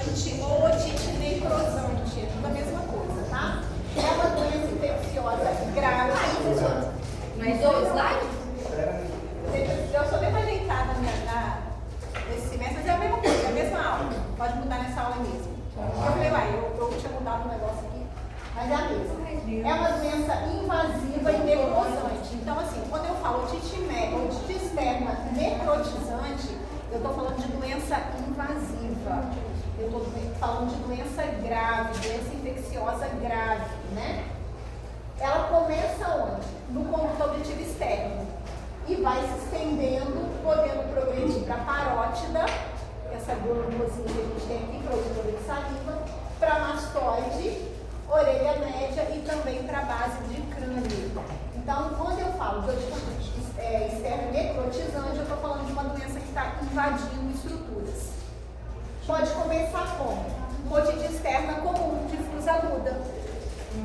necrotizante ou otite necrosante. É tudo a mesma coisa, tá? É uma doença infecciosa grave. Mais dois slides? Eu sou bem mais ajeitada nesse semestre, mas é a mesma coisa, é a mesma aula. Pode mudar nessa aula mesmo. Eu falei, uai, eu tinha mudado um negócio aqui, mas é a mesma. É uma doença invasiva e necrosante. Então, assim, quando eu falo otite externa necrotizante, eu estou falando de doença invasiva. Eu estou falando de doença grave, doença infecciosa grave, né? Ela começa onde? No conduto auditivo externo. E vai se estendendo, podendo progredir para a parótida, essa glândulozinha que a gente tem aqui, produtora de saliva, para mastoide, orelha média e também para a base de crânio. Então, quando eu falo de otite externa necrotizante, eu estou falando de uma doença que está invadindo estruturas. Pode começar como? Uma otite externa comum, difusa aguda.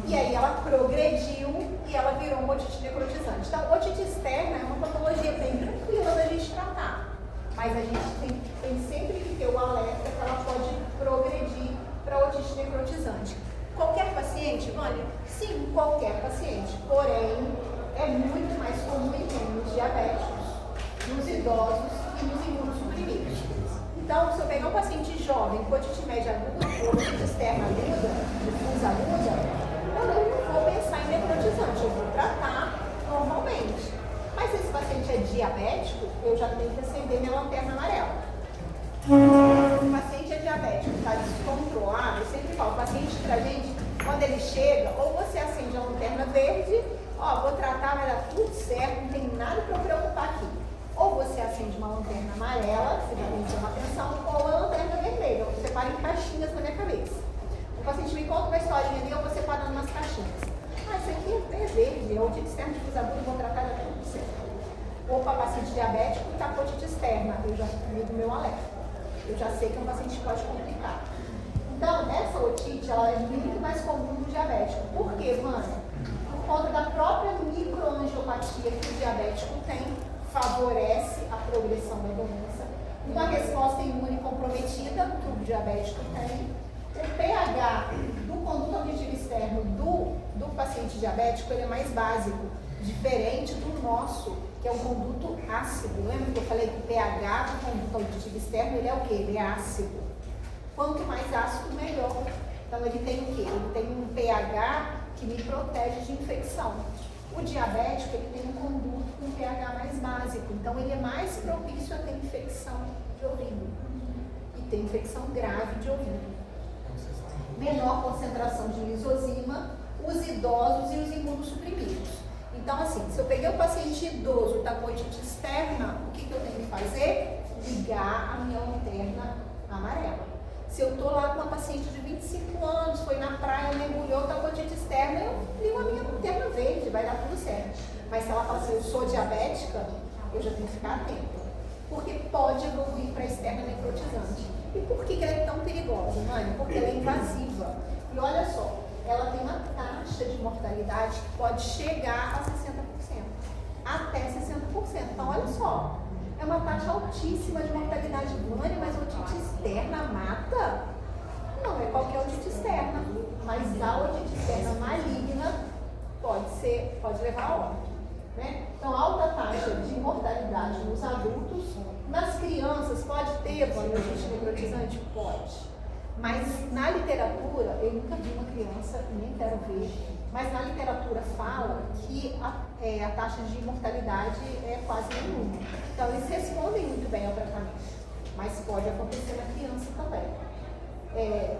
E aí ela progrediu e ela virou uma otite necrotizante. Então, otite externa é uma patologia bem tranquila da gente tratar. Mas a gente tem sempre que ter o alerta que ela pode progredir para otite necrotizante. Qualquer paciente, Vânia? Sim, qualquer paciente. Porém, é muito mais comum nos diabéticos, nos idosos e nos imunossuprimidos. Então, se eu pegar um paciente jovem com otite média aguda ou otite externa aguda, difusa aguda, eu não vou pensar em necrotizante, eu vou tratar normalmente. Mas se esse paciente é diabético, eu já tenho que acender minha lanterna amarela. Se o paciente é diabético, está descontrolado, eu sempre falo, o paciente pra gente, quando ele chega, ou você acende a lanterna verde, ó, vou tratar, vai dar tudo certo, não tem nada para eu preocupar aqui. Ou você acende uma lanterna amarela, você vai ter uma atenção, ou a lanterna vermelha, ou você para em caixinhas na minha cabeça. O paciente me conta uma historinha ali, eu vou separando nas caixinhas. Ah, isso aqui é verde, é otite externa difusa aguda, vou tratar, dá tudo certo. Ou para paciente diabético, está com otite externa, eu já ligo o meu alerta. Eu já sei que é um paciente que pode complicar. Então, essa otite, ela é muito mais comum no diabético. Por quê, Vânia? Por conta da própria microangiopatia que o diabético tem, favorece a progressão da doença. Uma resposta imune comprometida, que o diabético tem. O pH do conduto auditivo externo do paciente diabético, ele é mais básico, diferente do nosso, que é um conduto ácido. Lembra que eu falei que o pH do conduto auditivo externo, ele é o quê? Ele é ácido. Quanto mais ácido, melhor. Então, ele tem o quê? Ele tem um pH que me protege de infecção. O diabético, ele tem um conduto com pH mais básico. Então, ele é mais propício a ter infecção de ouvido. E ter infecção grave de ouvido. Menor concentração de lisozima, os idosos e os imunossuprimidos. Então, assim, se eu peguei um paciente idoso, está com otite externa, o que eu tenho que fazer? Ligar a minha lanterna amarela. Se eu estou lá com uma paciente de 25 anos, foi na praia, mergulhou, está com otite externa, eu ligo a minha lanterna verde, vai dar tudo certo. Mas se ela fala assim, eu sou diabética, eu já tenho que ficar atenta. Porque pode evoluir para externa necrotizante. E por que ela é tão perigosa, Mãe? Porque ela é invasiva. E olha só, ela tem uma taxa de mortalidade que pode chegar a 60%. Até 60%. Então, olha só. É uma taxa altíssima de mortalidade humana, mas otite externa mata? Não é qualquer otite externa, mas a otite externa maligna pode levar a óbito, né? Então, alta taxa de mortalidade nos adultos. Nas crianças, pode ter otite necrotizante? Pode. Mas na literatura, eu nunca vi uma criança, nem quero ver, mas na literatura fala que a taxa de mortalidade é quase nenhuma. Então, eles respondem muito bem ao tratamento, mas pode acontecer na criança também.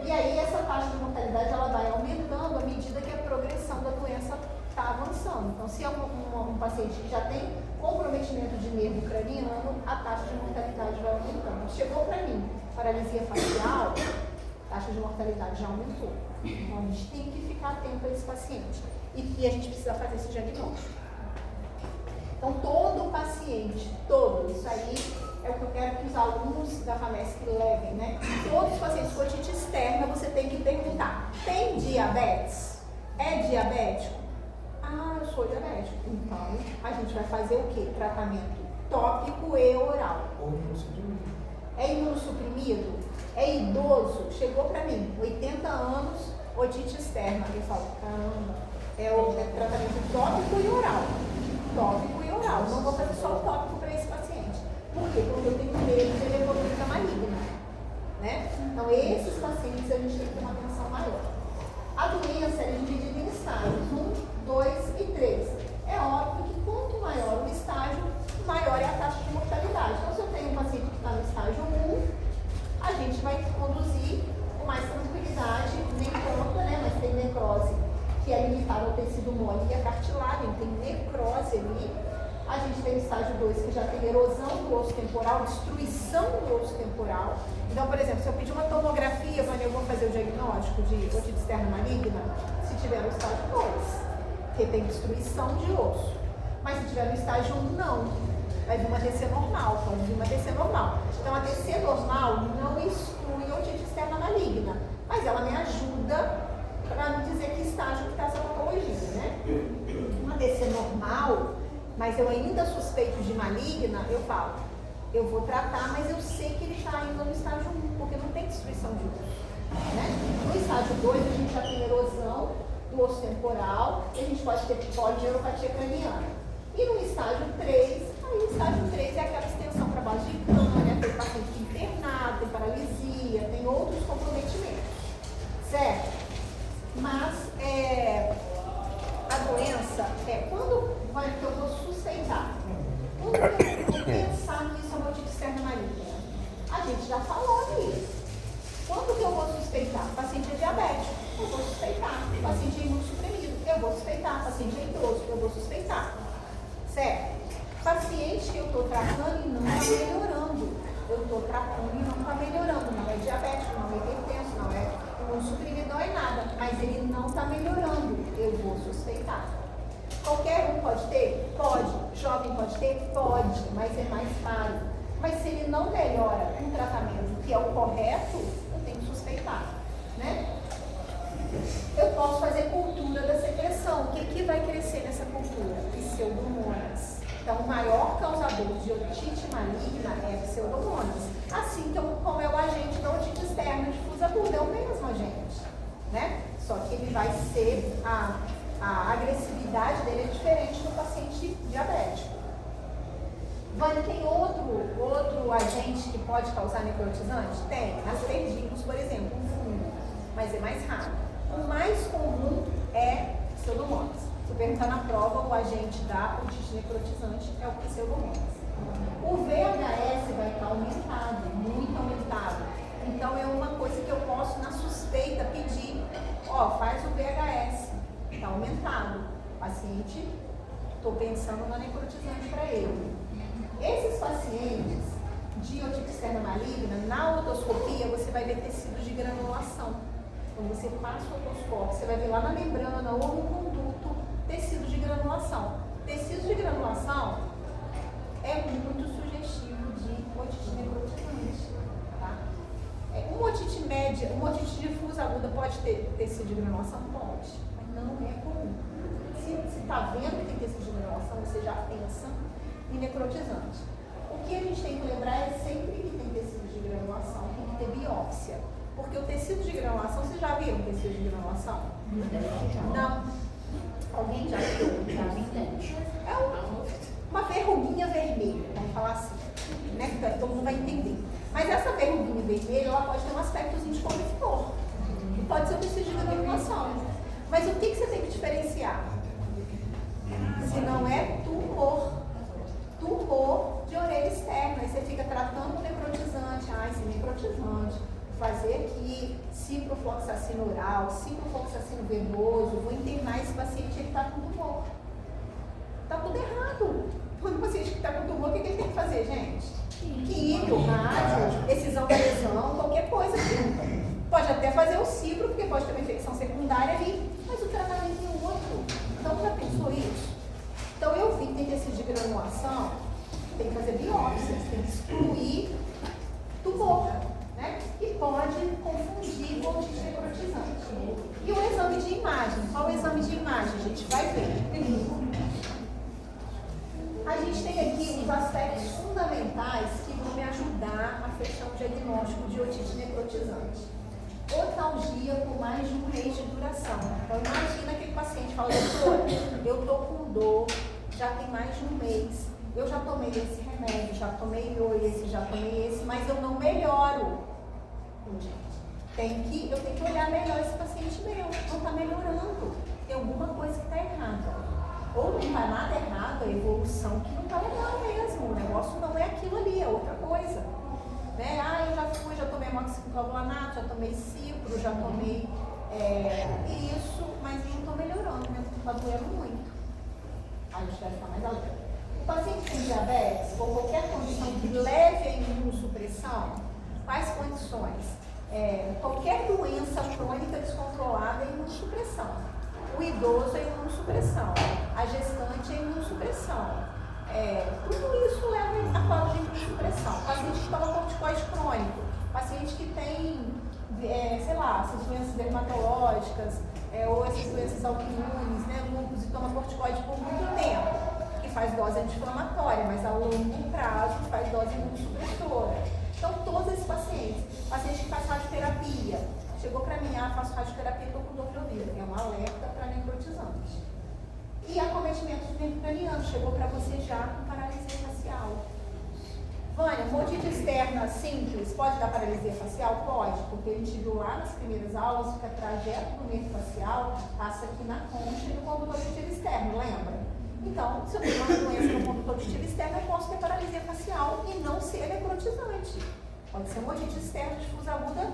E aí, essa taxa de mortalidade ela vai aumentando à medida que a progressão da doença está avançando. Então, se é um paciente que já tem comprometimento de nervo craniano, a taxa de mortalidade vai aumentando. Chegou para mim, paralisia facial, a taxa de mortalidade já aumentou. Então, a gente tem que ficar atento a esse paciente. E a gente precisa fazer esse diagnóstico. Então, todo paciente, isso aí é o que eu quero que os alunos da FAMESC levem, né? Todos os pacientes com otite externa, você tem que perguntar, tem diabetes? É diabético? Ah, eu sou diabético. Então, a gente vai fazer o quê? Tratamento tópico e oral. Ou imunossuprimido. É imunossuprimido? é idoso, chegou para mim, 80 anos, otite externa. Eu falo, caramba, é o tratamento tópico e oral. Tópico e oral. Não vou fazer só o tópico para esse paciente. Por quê? Porque eu tenho medo de ele evoluir para maligna. Né? Então, esses pacientes a gente tem que ter uma atenção maior. A doença é dividida em estágios 1, 2 e 3. É óbvio que quanto maior o estágio, maior é a taxa de mortalidade. Então, se eu tenho um paciente que está no estágio 1, a gente vai conduzir com mais tranquilidade, nem tanto, né? Mas tem necrose que é limitada ao tecido mole e a cartilagem, tem necrose ali. A gente tem o estágio 2 que já tem erosão do osso temporal, destruição do osso temporal. Então, por exemplo, se eu pedir uma tomografia, quando eu vou fazer o diagnóstico de otite externa maligna, se tiver no estágio 2, porque tem destruição de osso. Mas se tiver no estágio 1, não. Vai vir uma TC normal, pode vir uma TC normal. Então, a TC normal não exclui otite externa maligna, mas ela me ajuda para não dizer que estágio que está essa patologia, né? Uma TC normal, mas eu ainda suspeito de maligna, eu falo, eu vou tratar, mas eu sei que ele está ainda no estágio 1, porque não tem destruição de osso. Né? No estágio 2, a gente já tem erosão do osso temporal, e a gente pode ter polineuropatia craniana. E no estágio 3, aí o estágio 3 é aquela extensão para base de crânio, tem paciente internado, tem paralisia, tem outros comprometimentos. Certo? Mas a doença quando que eu vou suspeitar? Quando eu vou pensar que isso é uma otite externa maligna? A gente já falou nisso. Quando que eu vou suspeitar? Paciente é diabético, eu vou suspeitar. Paciente é imunossuprimido, eu vou suspeitar. Paciente é idoso, eu vou suspeitar. Certo? Paciente que eu estou tratando e não está melhorando. Eu estou tratando e não está melhorando. Não é diabético, não é hipertenso, não é imunossuprimido, não é nada. Mas ele não está melhorando. Eu vou suspeitar. Qualquer um pode ter? Pode. Jovem pode ter? Pode. Mas é mais caro. Mas se ele não melhora um tratamento que é o correto, eu tenho que suspeitar. Né? Eu posso fazer cultura da secreção. O que vai crescer nessa cultura? Pseudomonas. Então, o maior causador de otite maligna é pseudomonas. Assim como é o agente da otite externa difusa aguda, é o mesmo agente. Né? Só que ele vai ser, a agressividade dele é diferente do paciente diabético. Vânia, tem outro agente que pode causar necrotizante? Tem. Aspergillus, por exemplo, um fungo, mas é mais raro. O mais comum é pseudomonas. Se eu perguntar na prova, o agente da otite necrotizante é o pseudomonas. O VHS vai estar aumentado, muito aumentado. Então é uma coisa que eu posso, na suspeita, pedir, faz o VHS, está aumentado. Paciente, estou pensando na necrotizante para ele. Esses pacientes de otite externa maligna, na otoscopia, você vai ver tecidos de granulação. Quando você passa o otoscópio, você vai ver lá na membrana ou no conduto tecidos de granulação. Tecidos de granulação é muito sugestivo de otite necrotizante. Tá? Uma otite média, uma otite difusa aguda pode ter tecido de granulação? Pode, mas não é comum. Se está vendo que tem tecido de granulação, você já pensa em necrotizante. O que a gente tem que lembrar é sempre que tem tecido de granulação, tem que ter biópsia. Porque o tecido de granulação, vocês já viram tecido de granulação? Não. Alguém já viu? É uma verruguinha vermelha, vamos falar assim. Né? Que todo mundo vai entender. Mas essa verruguinha vermelha, ela pode ter um aspectozinho de couve-flor. Pode ser o tecido de granulação. Mas o que você tem que diferenciar? Se não é tumor. Tumor de orelha externa. Aí você fica tratando o necrotizante. Esse necrotizante. Fazer aqui ciprofloxacino oral, ciprofloxacino venoso, vou internar esse paciente, ele está com tumor. Está tudo errado. Quando o paciente que está com tumor, o que ele tem que fazer, gente? Químio, rádio, excisão da lesão, qualquer coisa. Pode até fazer o cipro, porque pode ter uma infecção secundária ali, mas o tratamento é outro. Então, já pensou isso? Então, eu vi que tem tecido de granulação, tem que fazer biópsias, tem que excluir tumor. Né? E pode confundir com otite necrotizante. E o exame de imagem? Qual o exame de imagem? A gente vai ver. A gente tem aqui os aspectos fundamentais que vão me ajudar a fechar o diagnóstico de otite necrotizante. Otalgia por mais de um mês de duração. Então, imagina aquele paciente fala, doutor, eu estou com dor, já tem mais de um mês, eu já tomei esse remédio, já tomei esse, já tomei esse, mas eu não melhoro. Gente, eu tenho que olhar melhor esse paciente meu, não está melhorando. Tem alguma coisa que está errada. Ou não está nada errado, a evolução que não está legal mesmo. O negócio não é aquilo ali, é outra coisa. Né? Eu já tomei amoxiciclovanato, já tomei cipro, já tomei isso, mas não estou melhorando, meu corpo está doendo muito. Aí eu espero ficar mais alerta. O paciente com diabetes, ou qualquer condição que leve a imunossupressão, quais condições? Qualquer doença crônica descontrolada é imunossupressão. O idoso é imunossupressão. A gestante é imunossupressão. Tudo isso leva a quadro de imunossupressão. Paciente que toma corticoide crônico, paciente que tem, essas doenças dermatológicas, ou essas doenças autoimunes, né, lúpus, e toma corticoide por muito tempo, que faz dose anti-inflamatória, mas a longo prazo faz dose imunossupressora. Então, todos esses pacientes que faz radioterapia, chegou para mim, faço radioterapia, estou com dor de ouvido, é um alerta para necrotizante. E acometimento de nervo craniano, chegou para você já com paralisia facial. Vânia, mordida externa simples, pode dar paralisia facial? Pode, porque a gente viu lá nas primeiras aulas que o trajeto do nervo facial passa aqui na concha e no condutor auditivo externo, lembra? Então, se eu tenho uma doença no condutor auditivo externo, eu posso ter paralisia facial e não ser necrotizante. Pode ser mordida externa difusa aguda,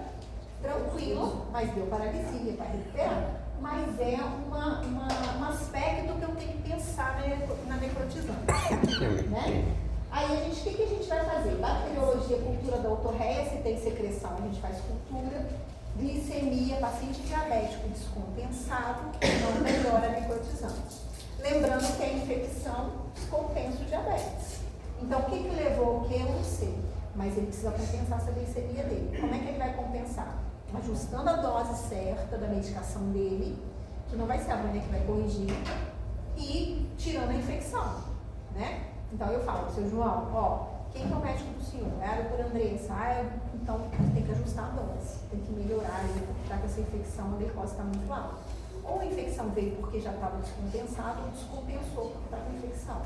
tranquilo, mas deu paralisia, vai recuperar. Mas é um aspecto que eu tenho que pensar na necrotizante. Né? Aí, o que a gente vai fazer? Bacteriologia, cultura da otorreia, se tem secreção, a gente faz cultura. Glicemia, paciente diabético descompensado, não melhora a necrotizante. Lembrando que a infecção descompensa o diabetes. Então, o que levou o que? Eu não sei. Mas ele precisa compensar essa glicemia dele. Como é que ele vai compensar? Ajustando a dose certa da medicação dele, que não vai ser a Vânia que vai corrigir, e tirando a infecção, né? Então eu falo, seu João, quem que é o médico do senhor? É a doutora Andressa. Então tem que ajustar a dose, tem que melhorar ele, já que essa infecção, a glicose está muito alta. Ou a infecção veio porque já estava descompensado, ou descompensou porque está com infecção.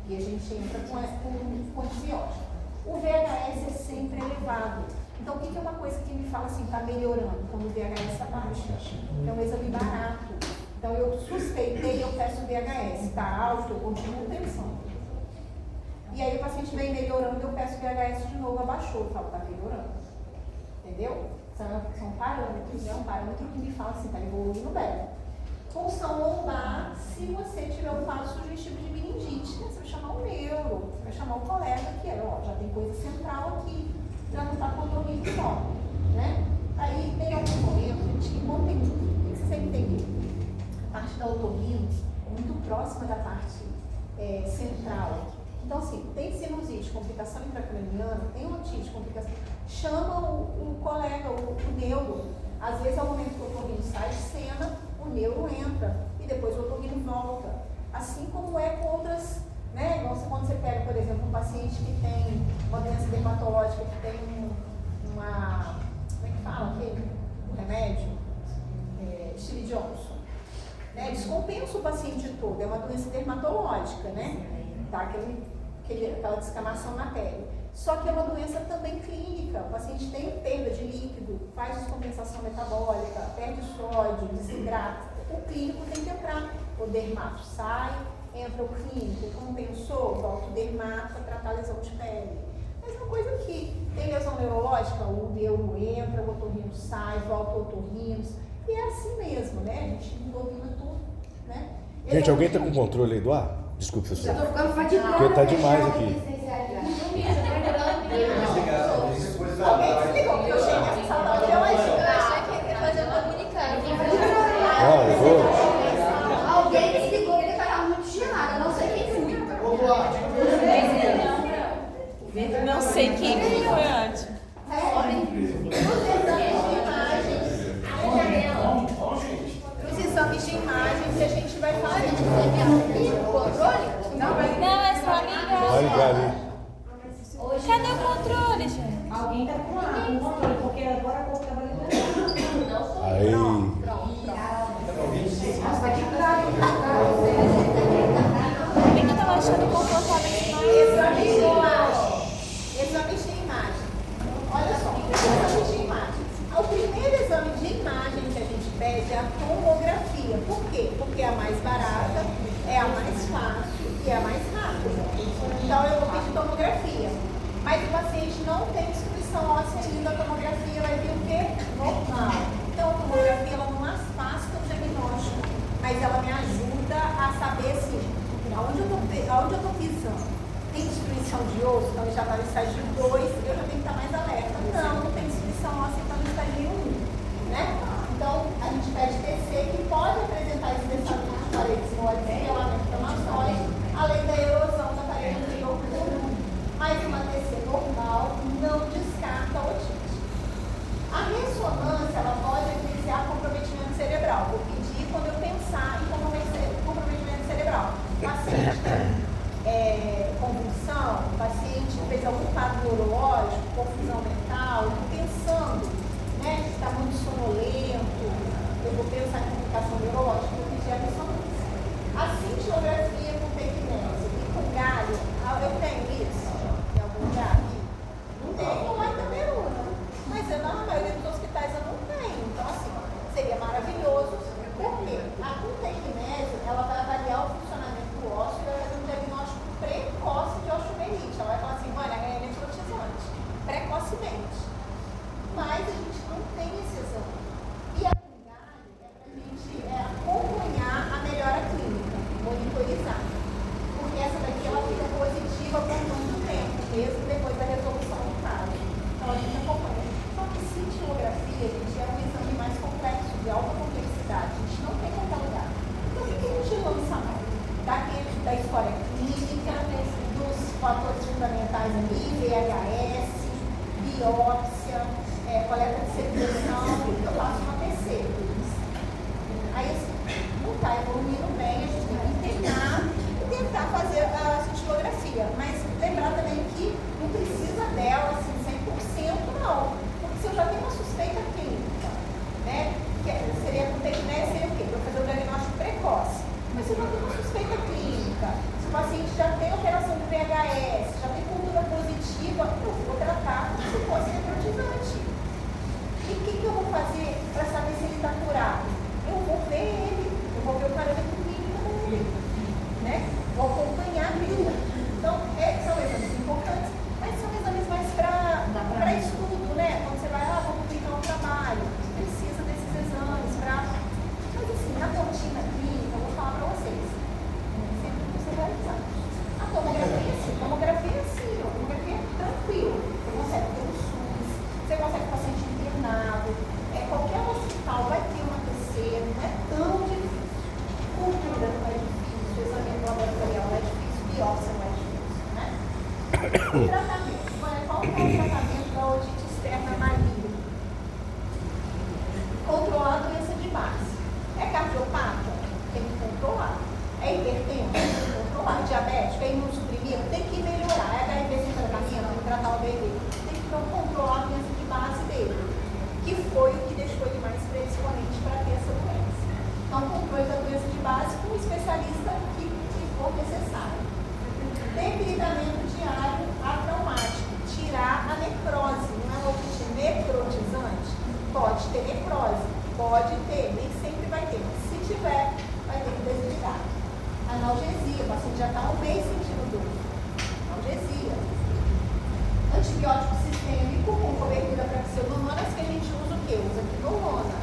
E a gente entra com antibiótico. O VHS é sempre elevado. Então, o que é uma coisa que me fala assim, está melhorando? Quando o VHS está baixo. É um exame barato. Então, eu suspeitei, eu peço o VHS. Está alto, eu continuo pensando. E aí, o paciente vem melhorando, eu peço o VHS de novo, abaixou. Eu falo, está melhorando. Entendeu? São parâmetros, né? Um parâmetro que me fala assim, está evoluindo bem. Punção lombar, se você tiver um quadro sugestivo de meningite, né? Você vai chamar o neuro, você vai chamar o colega que já tem coisa central aqui. Já não está contornindo só, né? Aí tem alguns momentos, gente, que quando tem que você sempre tem que a parte da otorrino é muito próxima da parte central. Então, assim, tem sinusite, complicação intracraniana, tem otite, complicação. Chama o colega, o neuro. Às vezes, ao momento que o otorrino sai de cena, o neuro entra e depois o otorrino volta. Assim como é com outras. Né? Quando você pega, por exemplo, um paciente que tem uma doença dermatológica, que tem uma. Como é que fala aquele? Um remédio? Steve Johnson. Né? Descompensa o paciente todo, é uma doença dermatológica, né? Tá? Aquela descamação na pele. Só que é uma doença também clínica. O paciente tem perda de líquido, faz descompensação metabólica, perde sódio, desidrata. O clínico tem que entrar. O dermato sai. Entra o clínico, compensou, volta o dermato para tratar a lesão de pele. Mesma coisa aqui, tem lesão neurológica, o neuro entra, o otorrino sai, volta o otorrino. E é assim mesmo, né? A gente domina tudo, né? Gente, alguém está com controle aí do ar? Desculpe, professor. Já tô ficando fatigada. Porque tá demais aqui. Alguém desligou, porque eu cheguei nessa sala da biologia. Eu achei que ia fazer uma comunicada. Eu vou. Alguém desligou porque estava muito gelada. Não sei quem foi. Não sei quem foi antes. Os exames de imagem que a gente vai fazer. Controle? Não, é só ligar. Vai ligar ali. Cadê o controle, gente? Alguém tá com mas é a tomografia. Por quê? Porque é a mais barata, é a mais fácil e é a mais rápida. Então eu vou pedir tomografia. Mas o paciente não tem distribuição óssea ainda, a tomografia vai vir o quê? Normal. Então a tomografia ela não afasta o diagnóstico, mas ela me ajuda a saber assim, aonde eu estou pisando. Tem destruição de osso, então ele já está no estágio 2, eu já tenho que estar mais alerta. Não tem destruição óssea, então no estágio 1. Né? Então a gente pede TC que pode apresentar espessamento de paredes moles, esquelamento inflamatório, além da erosão da parede anterior comum. Mas uma TC normal não descarta a otite. A ressonância ela pode evidenciar comprometimento cerebral. Vou pedir quando eu pensar em comprometimento cerebral. Paciente convulsão, paciente fez algum quadro neurológico, confusão mental, pensando, né, que está muito sonolento, eu vou pensar em comunicação neurológica, eu vou pedir a ressonância. A cintilografia com tecnese e com galho, eu tenho isso em algum lugar aqui? Não tenho, lá em Cameruna. Mas na maioria dos hospitais eu não tenho. Então, assim, seria maravilhoso. Por quê? A tecnese, ela vai avaliar o funcionamento do osso e vai fazer um diagnóstico precoce de osteomielite. Ela vai falar assim, olha, é necrotizante, precocemente. Mas a gente não tem esse exame. E a galho é para a gente acompanhar a melhora clínica, monitorizar. Porque essa daqui ela fica positiva por muito tempo, mesmo depois da resolução do caso. Então a gente acompanha. Só que cintilografia, gente, é um exame mais complexo, de alta complexidade. A gente não tem em qualquer lugar. Então o que a gente lança mais? Da história clínica, dos fatores fundamentais ali, VHS, biópsia, coleta de secreção, eu faço uma TC. Aí assim, não está evoluindo bem, a gente tem que tentar fazer a cintilografia. Mas lembrar também que não precisa dela assim, 100% não. Porque se eu já tenho uma suspeita clínica, né? Que seria com tecnese, seria o quê? Para fazer o diagnóstico precoce. Mas se eu já tenho uma suspeita clínica, se o paciente já tem operação de VHS, já tem cultura positiva, eu vou tratar como se fosse necrotizante. E o que eu vou fazer para saber se ele está curado? Eu vou ver ele, eu vou ver o parâmetro clínico dele, né? Vou acompanhar ele. Então, são exames importantes, mas são exames mais para estudo, né? Quando você vai, vou publicar um trabalho, precisa desses exames para... Mas assim, na rotina clínica, eu vou falar para vocês, sempre que você realizar. A tomografia, sim, a tomografia é tranquilo. Você consegue ter um SUS, você consegue o paciente internado, qualquer hospital vai ter uma TC, não é tão difícil. Cultura não é difícil, exame laboratorial não é difícil, biópsia não é difícil, né? O tratamento, qual é o tratamento da otite externa maligna? Controlar a doença de base. É cardiopata? Tem que controlar. É hipertenso? Tem que controlar. Diabético? É imunossuprimido? Tem que melhorar. É HIV sem tratamento? Tem que tratar o HIV. Tem que controlar a doença de base dele, que foi o que deixou ele mais predisponente para ter essa doença. Então, controle da doença de base com um especialista que for necessário. Debilitamento diário atraumático. Tirar a necrose. Não é uma otite necrotizante? Pode ter necrose. Pode ter. Nem sempre vai ter. Mas se tiver, vai ter que desligar. Analgesia. O paciente já está um mês sentindo dor. Analgesia. Antibiótico sistêmico com cobertura para pseudomonas, que a gente usa o quê? Usa quinolona.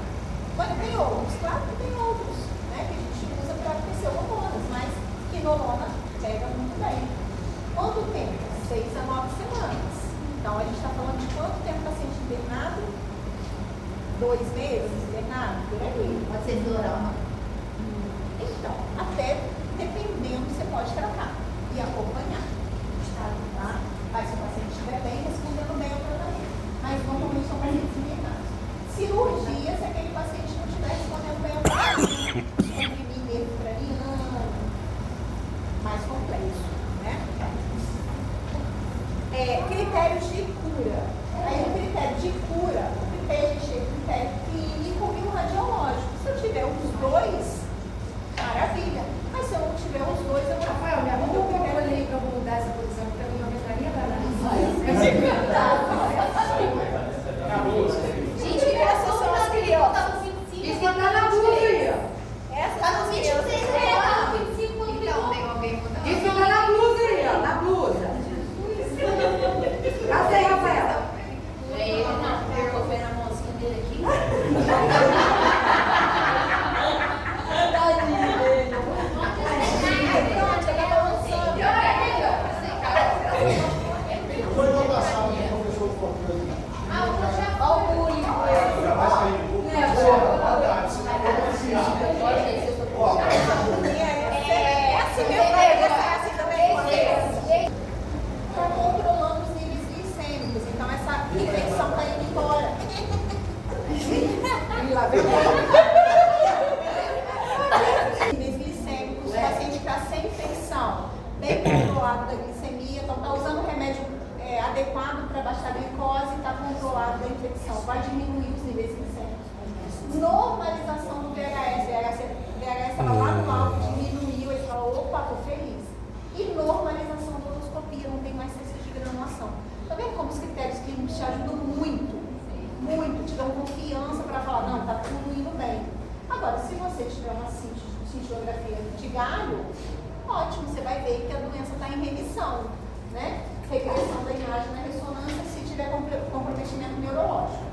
Mas tem outros, claro que tem outros, né? Que a gente usa para pseudomonas, mas quinolona pega muito bem. Quanto tempo? 6 a 9 semanas. Então a gente está falando de quanto tempo o paciente internado? 2 meses internado? Por aí. Pode ser oral. Então, até dependendo, você pode tratar e acompanhar. Tá? Mas se o paciente estiver bem, respondendo bem ao tratamento. Mas normalmente são pacientes internados. Cirurgia, se aquele paciente não estiver respondendo bem ao tratamento. Comprimir nervo craniano, mais complexo, né? Critérios de cura. Aí o critério de cura, o critério clínico e o radiológico. Se eu tiver os dois, maravilha. Mas se eu não tiver os dois, eu vou... Rafael, me arruma um pouco ali para eu mudar essa posição, porque eu não entraria para analisar. lá vem níveis glicêmicos, o paciente que está sem infecção, bem controlado da glicemia, então está usando o remédio adequado para baixar a glicose, está controlado da infecção, vai diminuir os níveis glicêmicos. Normalização do VHS, VHS estava lá no alto, diminuiu, ele falou, opa, estou feliz. E normalização da endoscopia, não tem mais cesta de granulação. Tá vendo como os critérios clínicos te ajudam muito, muito, te dão confiança para falar, não, está tudo indo bem. Agora, se você tiver uma cintilografia de galho, ótimo, você vai ver que a doença está em remissão, né? Regressão da imagem na ressonância se tiver comprometimento neurológico.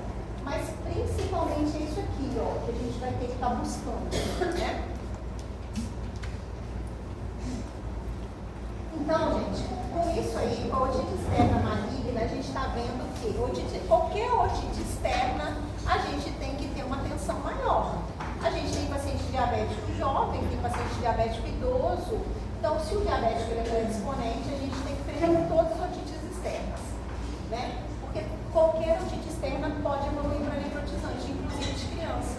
Mas principalmente é isso aqui, ó, que a gente vai ter que estar buscando, né? Então, gente, com isso aí, com a otite externa maligna, a gente está vendo que qualquer otite externa, a gente tem que ter uma atenção maior. A gente tem paciente diabético jovem, tem paciente diabético idoso. Então, se o diabético é grande exponente, a gente tem que prevenir todas as otites externas, né? Porque qualquer otite externa pode evoluir para necrotizante, inclusive de criança,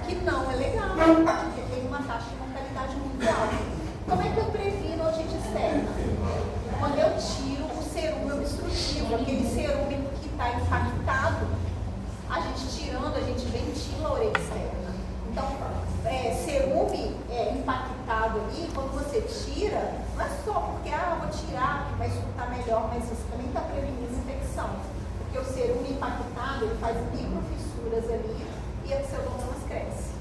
que não é legal, porque tem uma taxa de mortalidade muito alta. Como é que eu previno a otite externa? Quando eu tiro o cerume obstrutivo, aquele cerume que está impactado, a gente tirando, a gente ventila a orelha externa. Então, cerume impactado ali, quando você tira, não é só porque, vou tirar, que vai escutar melhor, mas você também está prevenindo infecção. Porque o cerume impactado, ele faz microfissuras ali e a pseudomonas cresce.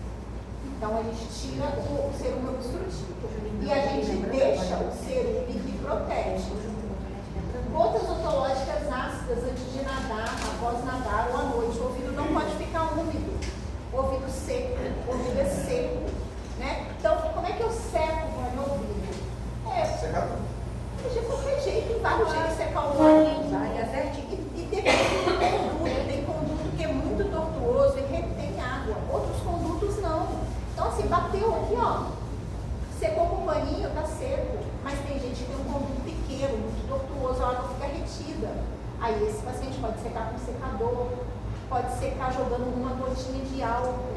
Então, a gente tira o cerume obstrutivo e a gente deixa o cerume que protege. Gotas otológicas ácidas antes de nadar, após nadar ou à noite. O ouvido não pode ficar úmido. O ouvido seco, o ouvido é seco, né? Então, como é que eu seco o meu ouvido? Secador. De qualquer jeito, tem vários jeitos de secar o ouvido. E depende do conduto. Tem conduto que é muito tortuoso e retém água. Outros condutos não. Então, assim, bateu aqui, ó. Secou com o paninho, tá seco. Mas tem gente que tem um conduto pequeno, muito tortuoso, a água fica retida. Aí esse paciente pode secar com secador, pode secar jogando uma gotinha de álcool.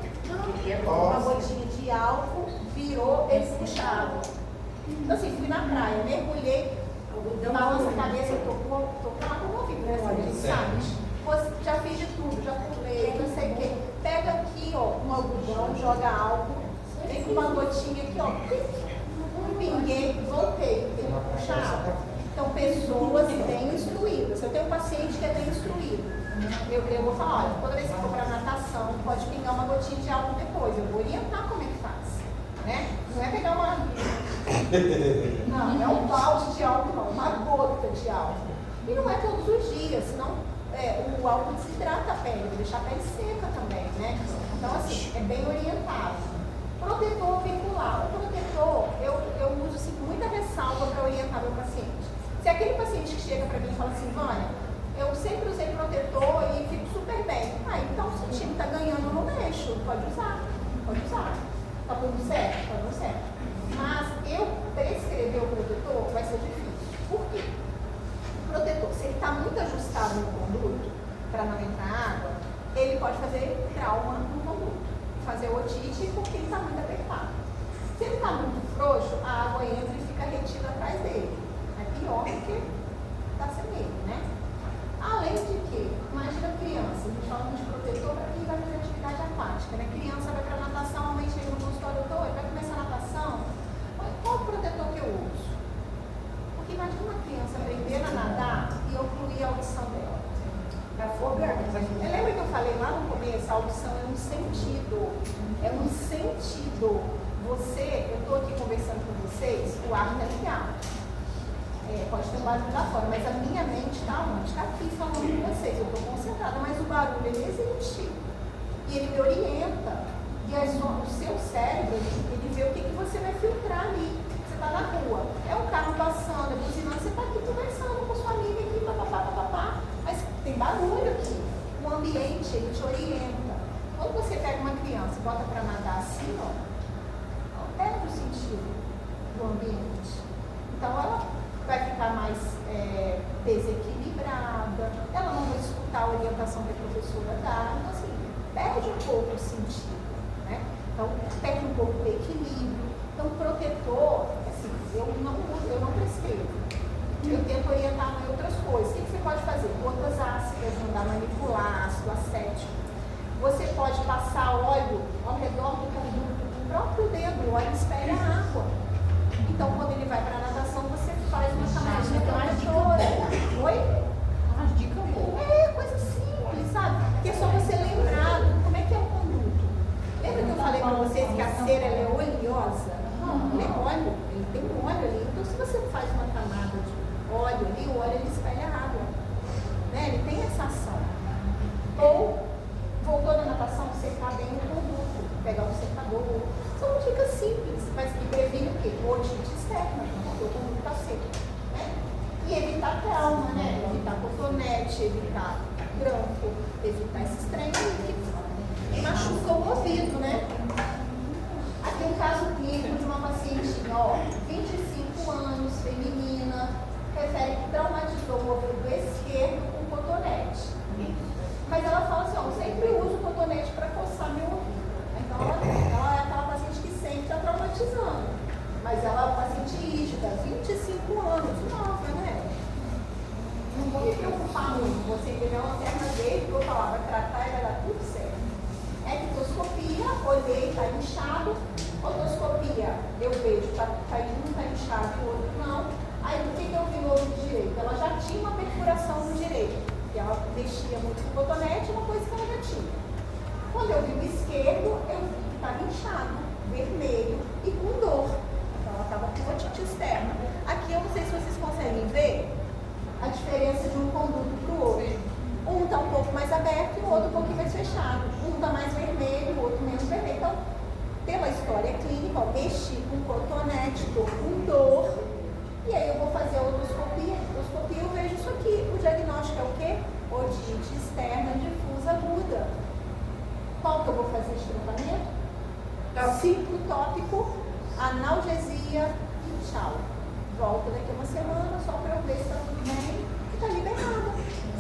Uma gotinha de álcool, virou, ele puxa água. Então assim, fui na praia, mergulhei, balança a cabeça, eu tô lá com o ouvido, né? A gente sabe. Já fiz de tudo, já pulei, não sei o quê. Pega aqui, ó, um algodão, joga álcool, vem com uma gotinha aqui, ó, pinguei, voltei, tem que puxar água. Então, pessoas bem instruídas. Eu tenho um paciente que é bem instruído. Eu vou falar, olha, toda vez que for para natação, pode pingar uma gotinha de álcool depois. Eu vou orientar como é que faz. Né? Não é pegar uma... Não é um balde de álcool, não. Uma gota de álcool. E não é todos os dias, senão o álcool desidrata a pele, deixa a pele seca também, né? Então, assim, é bem orientado. Protetor auricular. O protetor, eu uso assim, muita ressalva para orientar meu paciente. Se aquele paciente que chega para mim e fala assim, Vânia, eu sempre usei protetor e fico super bem. Então se o time está ganhando, eu não deixo. Pode usar, pode usar. Está tudo certo? Está tudo certo. Mas eu prescrever o protetor vai ser difícil. Por quê? O protetor, se ele está muito ajustado no conduto, para não entrar água, ele pode fazer trauma no conduto. Fazer otite porque ele está muito apertado. Se ele está muito frouxo, a água entra e fica retida atrás dele. É pior do que está sem ele, né? Além de que, imagina a criança, a gente fala de protetor para quem vai fazer atividade aquática, né? Criança vai para a natação, normalmente chega no consultório, ele vai começar a natação, qual o protetor que eu uso? Porque imagina uma criança aprender a nadar e ocluir a audição dela. Lembra que eu falei lá no começo, a audição é um sentido. É um sentido. Eu estou aqui conversando com vocês, o ar está ligado. Pode ter um barulho lá fora, mas a minha mente está onde? Está aqui falando com vocês. Eu estou concentrada, mas o barulho ele existe. E ele me orienta. E o seu cérebro, ele vê o que você vai filtrar ali. Você está na rua, é um carro passando, é buzinando, você está aqui conversando com sua amiga aqui, papapá, mas tem barulho aqui. O ambiente, ele te orienta. Quando você pega uma criança e bota para nadar assim, ó, perde o sentido do ambiente. Então, ela vai ficar mais desequilibrada, ela não vai escutar a orientação que a professora dá. Então, assim, perde um pouco o sentido, né? Então, perde um pouco o equilíbrio. Então, protetor, assim, eu não prescrevo. Eu tento orientar em outras coisas. O que você pode fazer? Gotas ácidas, mandar manipular, ácido acético. Você pode passar óleo ao redor do conduto com o próprio dedo, o óleo espelha a água. Então, quando ele vai para a natação, você faz uma camadinha protetora. Oi? Uma dica boa. É, coisa simples, sabe? Porque é só você lembrar como é que é o conduto. Lembra que eu falei para vocês que a cera ela é oleosa? Ele é óleo, ele tem um óleo ali. Então, se você faz uma camada de óleo ali, o óleo ele espelha a água. Né? Ele tem essa ação. Ou, voltou da natação, secar bem o conduto, pegar um secador. São dicas simples, mas que previnem o quê? Otite externa, porque o conduto está seco. Né? E evitar trauma, né? Evitar cotonete, evitar grampo, evitar esses treinos que machucam o ouvido, né? Aqui um caso clínico de uma pacientinha, ó, 25 anos, feminina, refere que traumatizou o ouvido esquerdo com cotonete. Mas ela fala assim, ó, eu sempre uso cotonete para coçar meu ouvido. Então ela é aquela paciente que sempre está traumatizando. Mas ela é uma paciente rígida, 25 anos, nova, né? Não vou me preocupar muito. Você entendeu uma lanterna verde que eu falava, tratar e vai dar tudo certo. Ectoscopia, olhei, está inchado. Otoscopia, eu vejo, um está inchado e o outro não. Aí o que eu vi no ouvido direito? Ela já tinha uma perfuração no direito. Que ela mexia muito com o cotonete, uma coisa que ela já tinha. Quando eu vi o esquerdo, eu vi que estava inchado, vermelho e com dor. Então ela estava com otite externa. Aqui eu não sei se vocês conseguem ver a diferença de um conduto para o outro. Um está um pouco mais aberto e o outro um pouquinho mais fechado. Um está mais vermelho, o outro menos vermelho. Então, pela história clínica, ó, mexi com cotonete, estou com dor. E aí eu vou fazer a otoscopia. Otoscopia eu vejo isso aqui. O diagnóstico é o quê? Otite externa difusa aguda. Qual que eu vou fazer esse tratamento? Ciclo tópico, analgesia e tchau. Volto daqui a uma semana só para eu ver se está tudo bem e está liberada.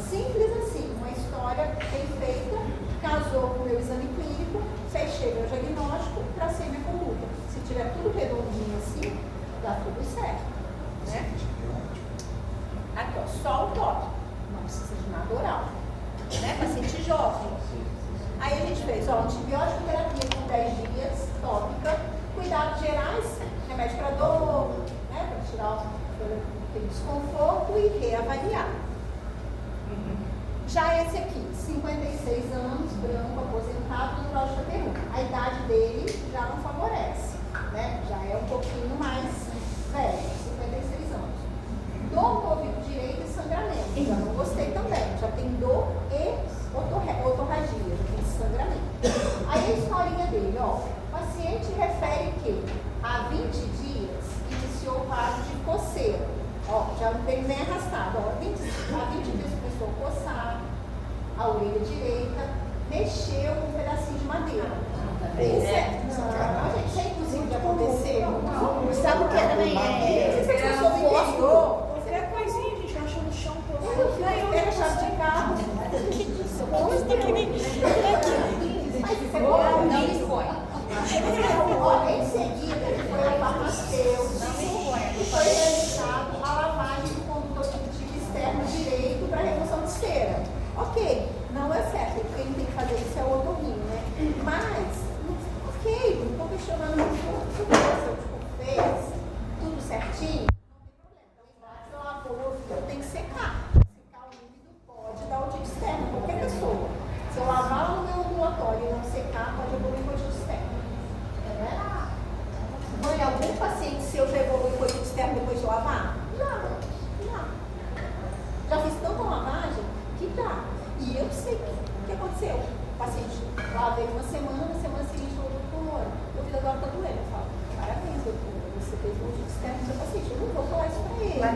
Simples assim, uma história bem feita, casou com o meu exame clínico, fechei meu diagnóstico, tracei minha conduta. Se tiver tudo redondinho assim, dá tudo certo. Né? Aqui, ó, só o tópico. Não precisa de nada oral. Né? Paciente jovem. Aí a gente fez, ó, antibiótico terapia por 10 dias, tópica, cuidados gerais, remédio para dor, né? Para tirar aquele desconforto e reavaliar. Já esse aqui, 56 anos, branco, aposentado, natural de Itaperuna. A idade dele já não favorece, né? Já é um pouquinho mais velho, 56 anos. Dor no ouvido direito e sangramento. Já não gostei também. Já tem dor e otorragia, já tem sangramento. Aí a historinha dele, ó. O paciente refere que há 20 dias iniciou o quadro de coceira. Ó, já não tem nem arrastado. Ó, há 20 dias começou a coçar a orelha direita, mexeu com um pedacinho de madeira. Isso é. Não, gente, isso é impossível de acontecer. Sabe o que também Você passou no interior? Qualquer coisinha, a gente achou no chão. Pega a chave de carro. Vamos pequenininho. Mas isso é bom. não expõe. Ó, em seguida, ele foi ao farmacêutico e foi realizado a lavagem do conduto obstrutivo externo direito para remoção de cera. Ok, não é certo, quem tem que fazer isso é o otorrino, né? Mas, ok, não estou questionando muito. Se o farmacêutico fez tudo certinho, não tem problema. Então, lavou o ouvido, tem que secar. Secar o líquido pode dar otite externa, qualquer pessoa. Se eu lavar no meu ambulatório e não secar, pode evoluir com otite externa. Mãe, algum paciente seu já evoluiu com otite externa depois de lavar? Já. Já fiz tanta lavagem que já. E eu sei o que aconteceu. O paciente lavei uma semana, na semana seguinte falou, doutor, o ouvido agora está doendo. Eu falo, parabéns, doutor, você fez um otite externo do seu paciente. Eu não vou falar isso para ele. Mas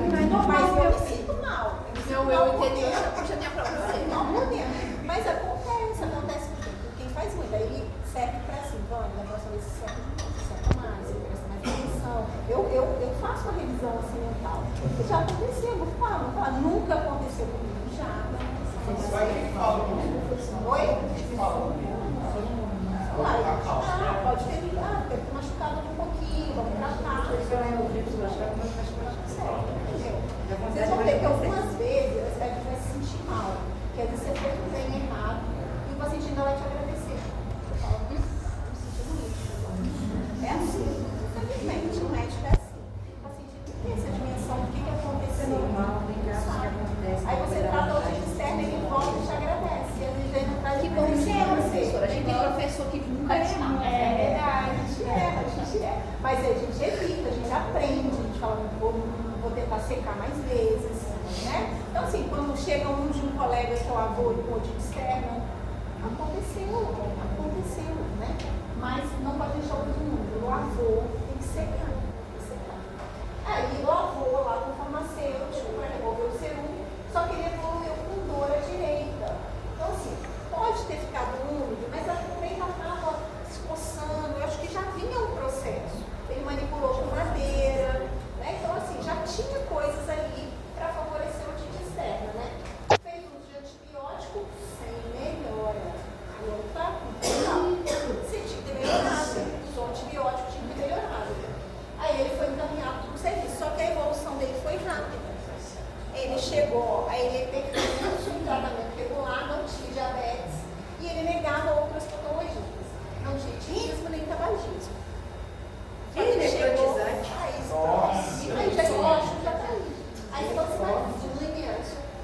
eu me sinto mal. Eu entendi, eu já tinha pra você. Não podemos. Mas acontece com quem faz muito. Aí ele serve para assim, vamos, na próxima vez você serve mais, você presta mais atenção. Eu faço uma revisão assim mental. Já aconteceu, vou falar, nunca aconteceu comigo. Já. Oi? otite externa. Aconteceu, né? Mas não pode deixar o número. Lavou, tem que secar. Aí lavou lá com o farmacêutico para remover o cerume, só que ele evoluiu com dor à direita. Então, assim, pode ter ficado úmido, mas ela também já estava se coçando. Eu acho que já vinha um processo. Ele manipulou com madeira, né? Então, assim, já tinha coisas ali para favorecer a otite externa, né? Fez uso de antibiótico sem melhora. Opa, não. Você tinha que ter melhorado. Usou antibiótico, tinha que ter melhorado. Aí ele foi encaminhado para o serviço, só que a evolução dele foi rápida. Ele chegou a ele ter um tratamento regular, não tinha diabetes, e ele negava outras patologias. Não tinha titismo nem tabagismo. Ele chegou aí o diagnóstico já está aí. Aí você vai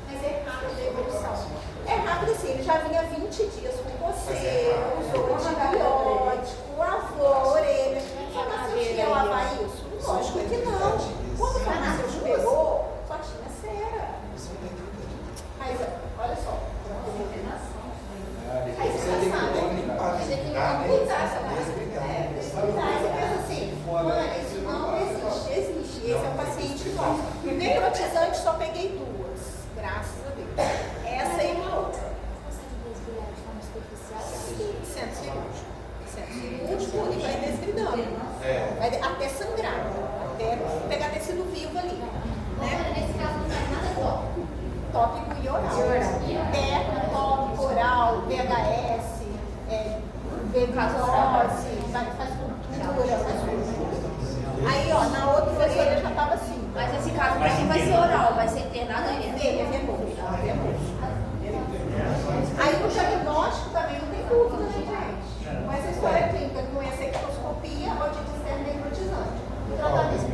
mas é rápido a evolução. É rápido assim, ele já vinha 20 dias com coceira, usou antibiótico, lavou a orelha. O farmacêutico ia lavar isso? Lógico que não. Quando o farmacêutico pegou, só tinha cera. Mas olha só. Aí você tem que cuidar essa coisa. Aí você pensa assim, mano, isso não existe. Esse é um paciente nosso. Necrotizante só peguei 2, graças a Deus. Essa e uma outra. Centro cirúrgico e vai desgridando. Vai até sangrar, até pegar tecido vivo ali. Né? Nesse caso não faz nada tópico. Tópico e oral. Interno, tópico, oral, VHS, verminose, faz cultura, faz tudo. Aí, ó, na outra orelha já estava assim. Mas nesse caso pra mim vai ser oral, vai ser internado ainda. É vermoso. Aí no diagnóstico também não tem dúvida, né, gente? Mas a história clínica com essa ectoscopia, otite externa necrotizante. O tratamento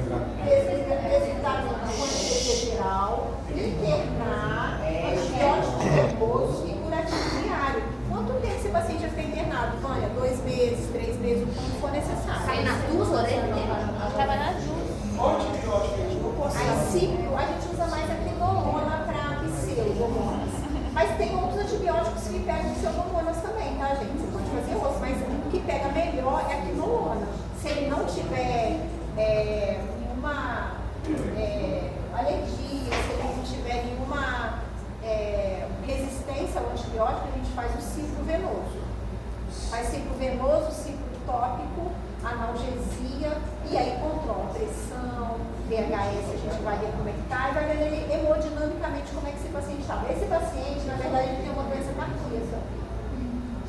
designado com anestesia geral, internar, antibiótico verboso e curativo diário. Quanto tempo esse paciente já fica internado? Vânia, 2 meses, 3 meses, o quanto for necessário. Sai nas 2 orelhas? Trabalhar junto. Aí ciclo, a gente usa mais a quinolona para pseudomonas. Mas tem outros antibióticos que pegam pseudomonas também, tá, gente? Você pode fazer outros, mas o que pega melhor é a quinolona. Se ele não tiver nenhuma alergia, se ele não tiver nenhuma resistência ao antibiótico, a gente faz o ciclo venoso. Faz ciclo venoso, ciclo tópico, analgesia, e aí controla pressão, VHS, a gente vai ver como é que está, e vai ver hemodinamicamente como é que esse paciente está. Esse paciente, na verdade, ele tem uma doença cardíaca,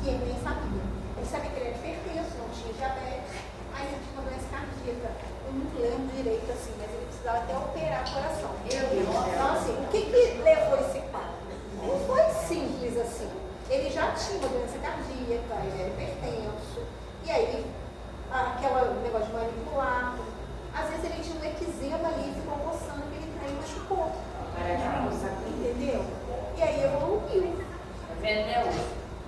que ele nem sabia. Ele sabia que ele era hipertenso, não tinha diabetes, mas ele tinha uma doença cardíaca. Eu não lembro direito assim, mas ele precisava até operar o coração. Então, assim, o que levou esse quadro? Não foi simples assim. Ele já tinha uma doença cardíaca, ele era hipertenso, e aí, aquele negócio de manipular. Às vezes ele tinha um eczema ali, ficou coçando, que ele caiu e machucou. Entendeu? E aí evoluiu.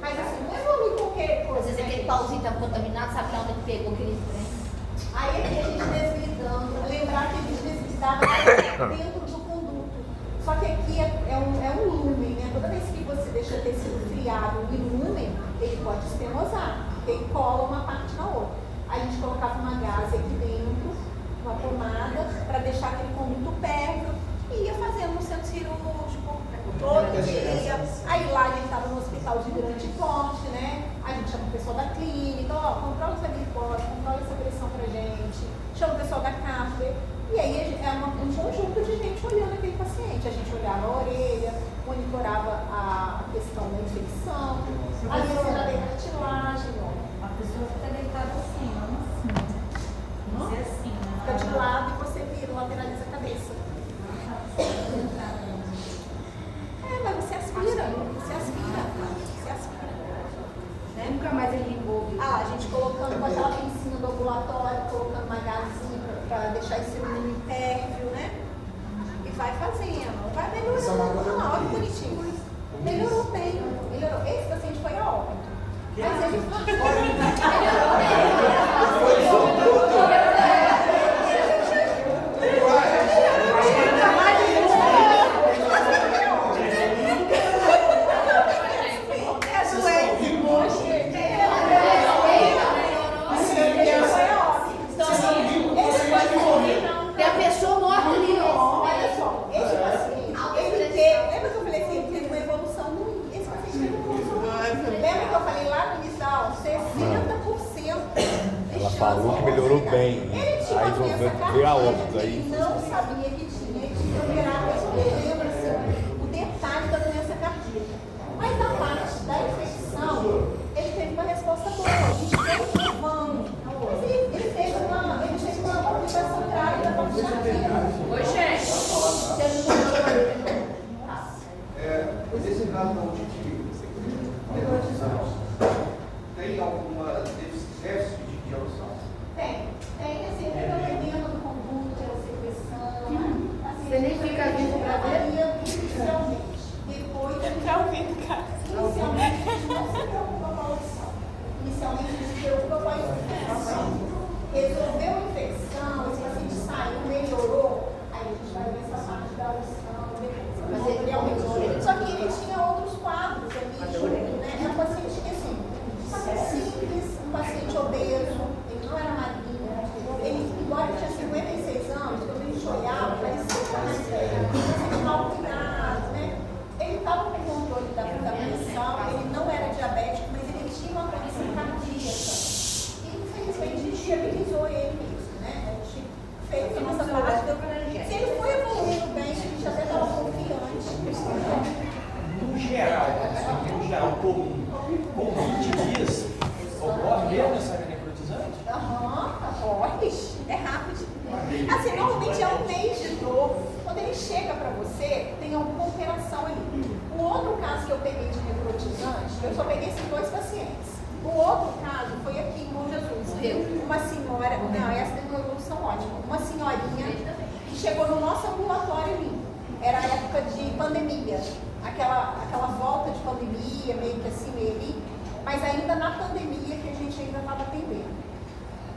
Mas assim, não evolui qualquer coisa. Às vezes aquele pauzinho tá contaminado, sabe lá onde ele pegou aquele trem? Aí aqui a gente desgridando, lembrar que a gente desgridava dentro do conduto. Só que aqui é um lumen, né? Toda vez que você deixa tecido friado e lumen, ele pode estenosar, porque ele cola uma parte na outra. A gente colocava uma gase aqui dentro, uma pomada, para deixar aquele conduto pérvio, e ia fazendo no centro cirúrgico, todo dia. Aí lá a gente estava no hospital de grande porte, né? A gente chama o pessoal da clínica, ó, controla essa glicose, controla essa pressão pra gente, chama o pessoal da CAPLE, e aí é um conjunto de gente olhando aquele paciente. A gente olhava a orelha, monitorava a questão da infecção, a lesão da cartilagem, ó. A pessoa fica deitada assim, não assim. Não é assim, né? Fica de lado e você vira, lateraliza a cabeça. Mas você aspira. Nunca mais ele envolve. A gente colocando com aquela pincinha do ambulatório, colocando uma gazinha para deixar esse menino impérvio, né? E vai fazendo, vai melhorando. Olha lá, olha que bonitinho. Melhorou bem, melhorou. Esse paciente foi a óbito. Mas ele melhorou 90%. Ela falou que melhorou bem. Ele tinha Aí uma doença veio a cardíaca óbito. que Aí ele não sabia que tinha, ele tinha operado, eu lembro assim, o detalhe da doença cardíaca. Mas na parte da infecção, ele teve uma resposta boa, a gente foi provando. Mas ele teve uma complicação grave da parte cardíaca. Oi, gente. Nesse caso da otite, tem alguma déficit de audição? Tem assim, tem problema do conduto, de secreção. Você nem fica vivo pra ver? Inicialmente. Depois, Pra ouvir, cara. inicialmente, não se preocupa com a audição. Inicialmente, se preocupa com a infecção. Resolveu a infecção, esse paciente saiu, melhorou, aí a gente vai ver essa parte da audição, mas ele realmente. Só que ele tinha outros quadros ali, junto, né? Era um paciente que, assim, simples, um paciente obeso, ele não era magrinho. Ele, embora ele tinha 56 anos, quando a gente olhava, parecia que mais velho. Um paciente mal cuidado, né? Ele estava com controle da pressão, ele não era diabético, mas ele tinha uma condição cardíaca. E, infelizmente, a gente viabilizou ele mesmo, né? A gente fez a nossa parte. Se ele foi evoluindo bem, a gente até estava confiante. No geral, com 20 dias, ocorre mesmo essa necrotizante? Ocorre, é rápido. Assim, normalmente é um mês de dor. Quando ele chega para você, tem alguma operação ali. O outro caso que eu peguei de necrotizante, eu só peguei esses 2 pacientes. O outro caso foi aqui em Bom Jesus. Uma senhora, não, essa tem uma evolução ótima. Uma senhorinha que chegou no nosso ambulatório ali. Era a época de pandemia. Aquela volta de pandemia, meio que assim, meio ali. Mas ainda na pandemia que a gente ainda estava atendendo.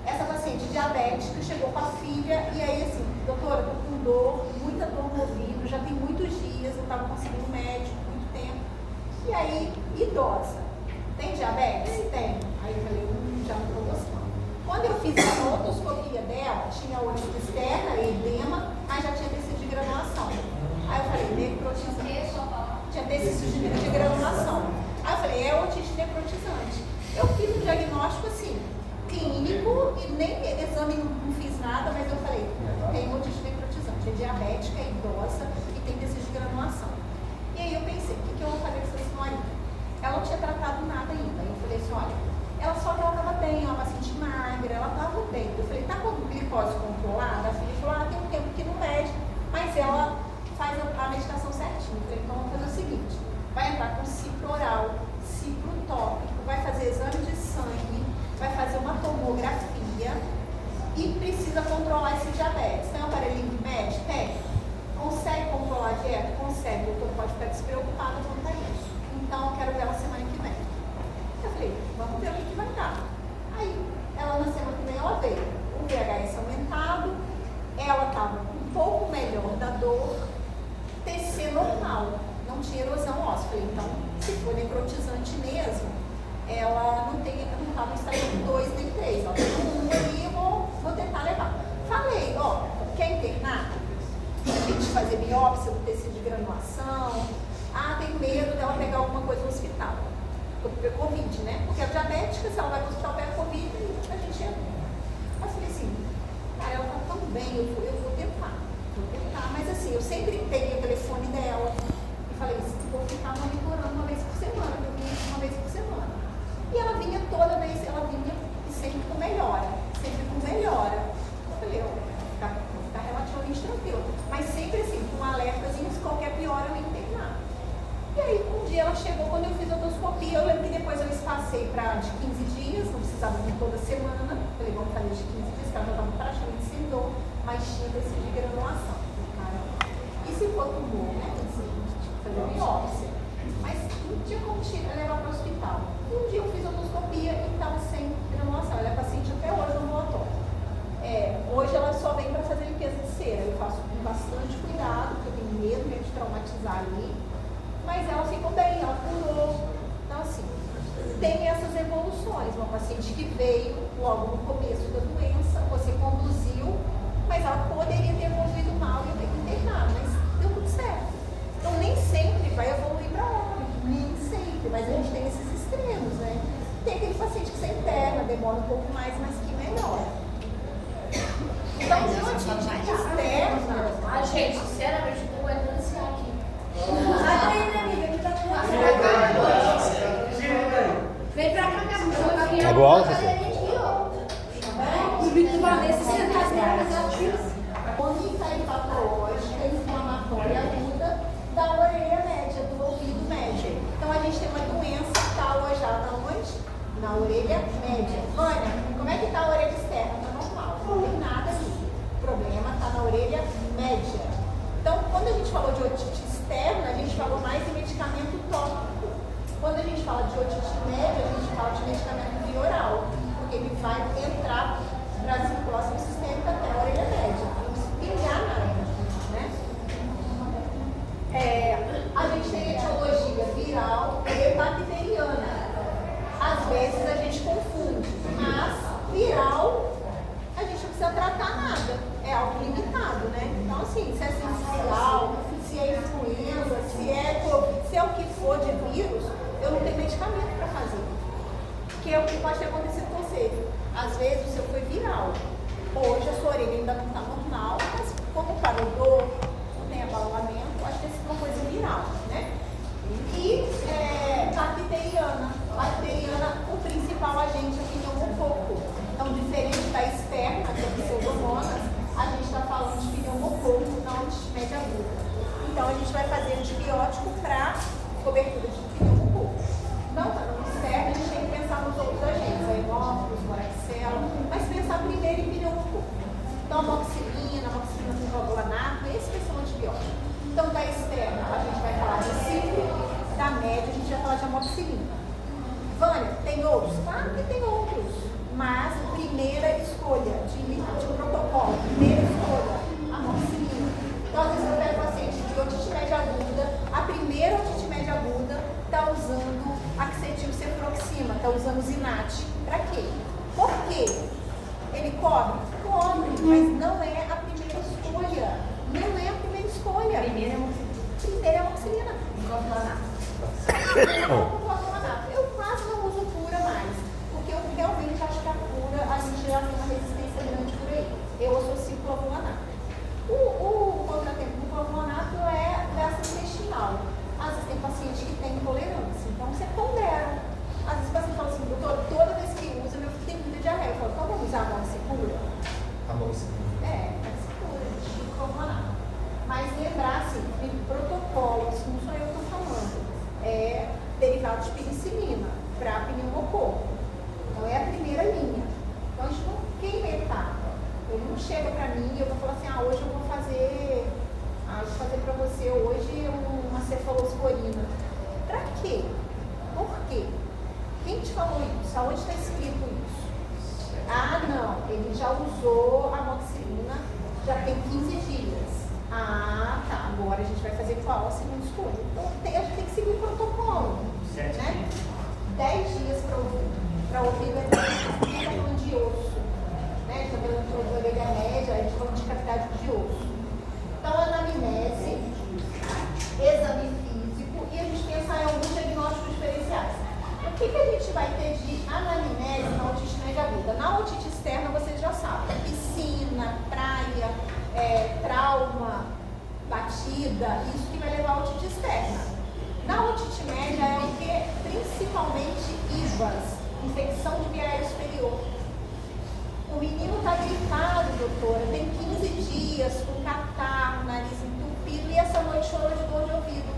Essa paciente diabética chegou com a filha e aí assim, doutora, estou com dor, muita dor no ouvido, já tem muitos dias, eu estava conseguindo médico, muito tempo. E aí, idosa, tem diabetes? Tem. Aí eu falei, já não estou gostando. Quando eu fiz a otoscopia dela, tinha otite externa, edema, mas já tinha tecido de granulação. Aí eu falei, necrotizante. Tinha tecido de granulação. Aí eu falei, é otite necrotizante. Eu fiz um diagnóstico assim, clínico, e nem exame não fiz nada, mas eu falei, tem otite necrotizante, é diabética, é idosa e tem tecido de granulação. E aí eu pensei, o que eu vou fazer com essa senhorinha? Ela não tinha tratado nada ainda. Eu falei assim, olha, ela só que ela estava bem, ela paciente magra, ela estava bem. Eu falei, tá com glicose controlada? A filha falou, tem um tempo que não mede, mas ela faz a meditação certinho. Eu falei, então vamos fazer o seguinte, vai entrar com cipro oral, cipro tópico, vai fazer exame de sangue, vai fazer uma tomografia e precisa controlar esse diabetes. Tem um aparelhinho que mede? Tem. Consegue controlar a dieta? Consegue. O doutor pode ficar despreocupado quanto a isso. Então, eu quero ver ela semana que vem. Eu falei, vamos ver o que vai dar. Aí, ela na semana que vem, ela veio. O VHS aumentado, ela estava um pouco melhor da dor, TC normal, não tinha erosão óssea. Falei, então, se for necrotizante mesmo, ela não estava em estágio 2 nem 3. Ela tem 1 ali, eu vou tentar levar. Falei, ó, quer internar? A gente fazer biópsia do tecido de granulação. Tenho medo dela pegar alguma coisa no hospital. Porque Covid, né? Porque a diabética, se ela vai para o hospital, pega Covid, a gente entra. Aí eu falei assim, cara, ela tá tão bem, eu vou tentar. Mas assim, eu sempre peguei o telefone dela e falei assim, vou ficar monitorando uma vez por semana, eu vinha uma vez por semana. E ela vinha toda vez, ela vinha e sempre com melhora. Eu falei, vou ficar relativamente tranquila. Mas sempre assim, com um alertazinho, se qualquer piora, eu ia internar. E aí, um dia ela chegou, quando eu fiz a endoscopia, eu lembro que depois eu espacei para de 15 dias, não precisava vir toda semana. Falei, vamos fazer de 15 dias, que ela já estava praticamente sem dor, mas tinha tecido de granulação. E se for tumor, né? Fazer biópsia. Mas não tinha como levar para o hospital. E um dia eu fiz a endoscopia e estava sem granulação. Ela é paciente até hoje no ambulatório. Hoje ela só vem para fazer limpeza de cera. Eu faço com bastante cuidado, porque eu tenho medo mesmo de traumatizar ali. Mas ela ficou bem, ela curou. Então, assim, tem essas evoluções. Uma paciente que veio logo no começo da doença, você conduziu, mas ela poderia ter evoluído mal e eu tenho que internar, mas deu tudo certo. Então, nem sempre vai evoluir para óbito, nem sempre, mas a gente tem esses extremos, né? Tem aquele paciente que se interna, demora um pouco mais, mas que melhora. Então, de otite externa, Ah, gente, sinceramente, eu tô aguentando esse ar aqui. Vem pra cá, minha Acabou a aula, professor? O vídeo do Vanessa sentar as pernas ativas. Cólica hepatológica inflamatória aguda da orelha média, do ouvido médio. Então, a gente tem uma doença que está alojada onde? Na orelha média. Vânia, como é que está a orelha externa? Está normal, não tem nada ali. O problema está na orelha média. Então, quando a gente falou de otite externa, a gente falou mais em medicamento tópico. Quando a gente fala de otite média, a gente fala de medicamento via oral, porque ele vai entrar para a circulação sistêmica até a orelha média, espinhar na orelha, né? A gente tem etiologia viral e bacteriana. Às vezes a gente confunde, mas viral a gente não precisa tratar nada, é autolimitado, né? Então, assim, se é sensicial, se é influenza, se é Covid, se é o que for de vírus, eu não tenho medicamento para fazer. Que é o que pode ter acontecido com você. Às vezes o seu foi viral. Hoje a sua orelha ainda não está normal, mas como parou dor, não tem abalamento, acho que é uma coisa viral, né? E bacteriana. Bacteriana, o principal agente é o pneumococo. Então, diferente da externa, que é a pseudomonas, a gente está falando de pneumococo, não de média aguda. Então, a gente vai fazer antibiótico para cobertura de pneumococo. Não está no externo, a gente tem que pensar nos outros agentes, a hemófilos, moraxela, mas pensar primeiro em pneumococo. Então, amoxicilina sulfovulanato, esse vai ser um antibiótico. Então, da externa, a gente vai falar de ciclo, da média, a gente vai falar de amoxicilina. Vânia, tem outros? Claro que tem outros, mas primeira escolha de protocolo, primeira escolha, amoxicilina. Então, às vezes eu pego paciente de otite média aguda, a primeira otite média aguda está usando acetilcefuroxima, está usando Zinat. Para quê? Por quê? Ele cobre? Cobre, mas não é a primeira escolha. Não é a primeira escolha. Primeira é amoxicilina. Eu quase não uso cura mais, porque eu realmente acho que a cura, a gente já tem uma resistência grande por aí. Eu associo clavulanato. O contratempo do clavulanato é gastrointestinal. Às vezes tem paciente que tem intolerância, então você pondera. Às vezes o paciente fala assim, doutor, toda vez que usa, meu filho tem muita diarreia. Eu falo, então vamos usar a monossecura? A monossecura. Monossecura, de clavulanato. Mas lembrar, assim, tem protocolo, isso não sou eu que estou falando, é derivado de penicilina para pneumococo. Então é a primeira linha. Então a gente não queima etapa. Ele não chega para mim e eu vou falar assim, hoje eu vou fazer para você hoje uma cefalosporina. Para quê? Por quê? Quem te falou isso? Aonde está escrito isso? Não, ele já usou a amoxicilina, já tem 15 dias. Tá, agora a gente vai fazer qual a segunda escolha? Então a gente tem que seguir o protocolo, né? 10 dias para ouvir a está falando de osso, né? A gente está falando de orelha média, a gente está falando de cavidade de osso. Então, anamnese, exame físico e a gente pensar em alguns diagnósticos diferenciais. O que a gente vai ter de anamnese na otite média aguda? Na otite externa, vocês já sabem, piscina, praia, trauma, batida, isso que vai levar a otite externa. Na otite média é o que? Principalmente IVAs, infecção de via aérea superior. O menino está gripado, doutora, tem 15 dias, com catarro, nariz entupido, e essa noite chorou de dor de ouvido.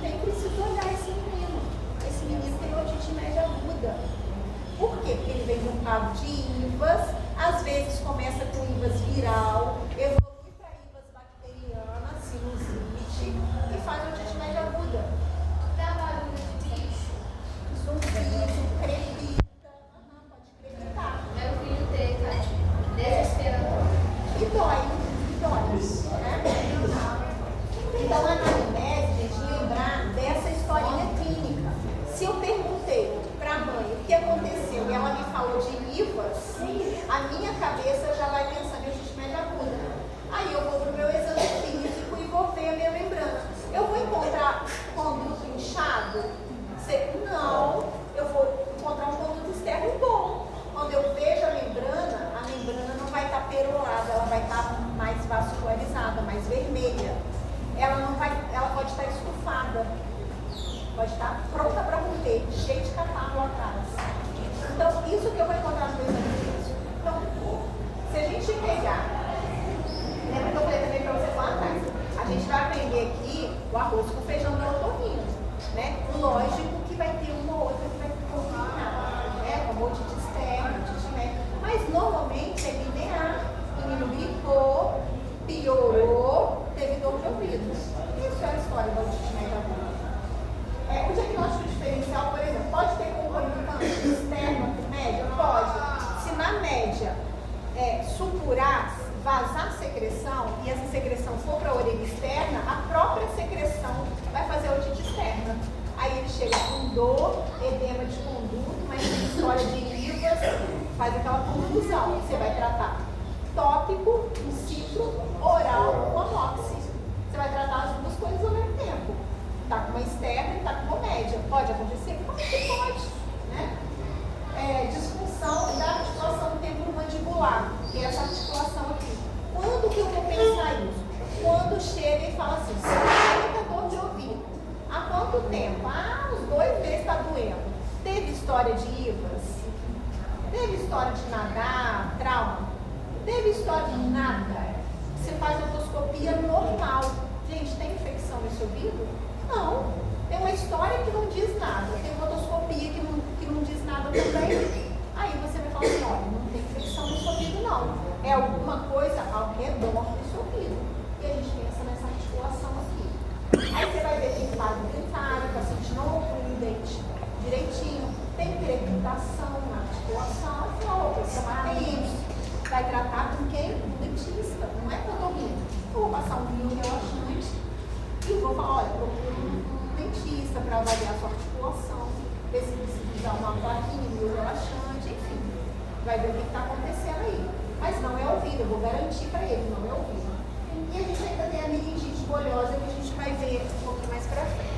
Nem preciso olhar esse menino. Esse menino tem otite média aguda. Por quê? Porque ele vem de um quadro de IVAs, às vezes começa com IVAs viral, evolui para IVAs bacteriana, sinusite, e faz otite média aguda. Dá barulho de bicho. Zumbido, crepita, pode crepitar. Meu filho tem, cara. Desesperador. E dói, né? Então, a anamnese, gente, lembrar dessa historinha clínica. Se eu perguntei para a mãe o que aconteceu e ela me falou de IVAs, a minha cabeça já vai pensando em otite média aguda. Aí eu vou para o meu exame físico e vou ver a minha membrana. Eu vou encontrar conduto inchado? Não. Eu O arroz com feijão da otorrino, né? Lógico que vai ter uma ou outra que vai complicar, né? Como otite externa, otite média. Mas normalmente é linear. O menino gripou, piorou, teve dor de ouvido. Isso é a história da otite média aguda. O diagnóstico diferencial, por exemplo, pode ter concomitância externa com média? Pode. Se na média supurar, vazar secreção e essa secreção for para a orelha externa, a própria secreção vai fazer a otite externa. Aí ele chega com dor, edema de conduto, mas tem história de IVAs, faz aquela confusão. Você vai tratar tópico, in situ, oral, monoxi. Você vai tratar as duas coisas ao mesmo tempo. Está com uma externa e está com uma média. Pode acontecer? Claro que pode. Né? Disfunção da articulação temporomandibular, que é essa articulação aqui. Quando que eu vou pensar isso? Quando chega e fala assim, muita dor de ouvido. Há quanto tempo? Uns 2 meses está doendo. Teve história de IVAs? Teve história de nadar, trauma? Teve história de nada? Você faz otoscopia normal. Gente, tem infecção nesse ouvido? Não. Tem uma história que não diz nada. Tem uma otoscopia que não diz nada também. Aí você vai falar assim, olha, não tem infecção nesse ouvido não. É alguma coisa ao redor desse ouvido. E a gente pensa nessa articulação aqui. Aí você vai ver que tem fase dentária, o paciente não oclui o dente direitinho. Tem crepitação na articulação. Vai tratar com quem? Com o dentista. Não é com o otorrino. Eu vou passar um vinho relaxante e vou falar, olha, procura um dentista para avaliar a sua articulação, ver se precisa usar uma plaquinha, vinho relaxante, enfim. Vai ver o que está acontecendo aí. Mas não é ouvido, eu vou garantir para ele, não é ouvido. E a gente ainda tem a meningite bolhosa que a gente vai ver um pouco mais para frente.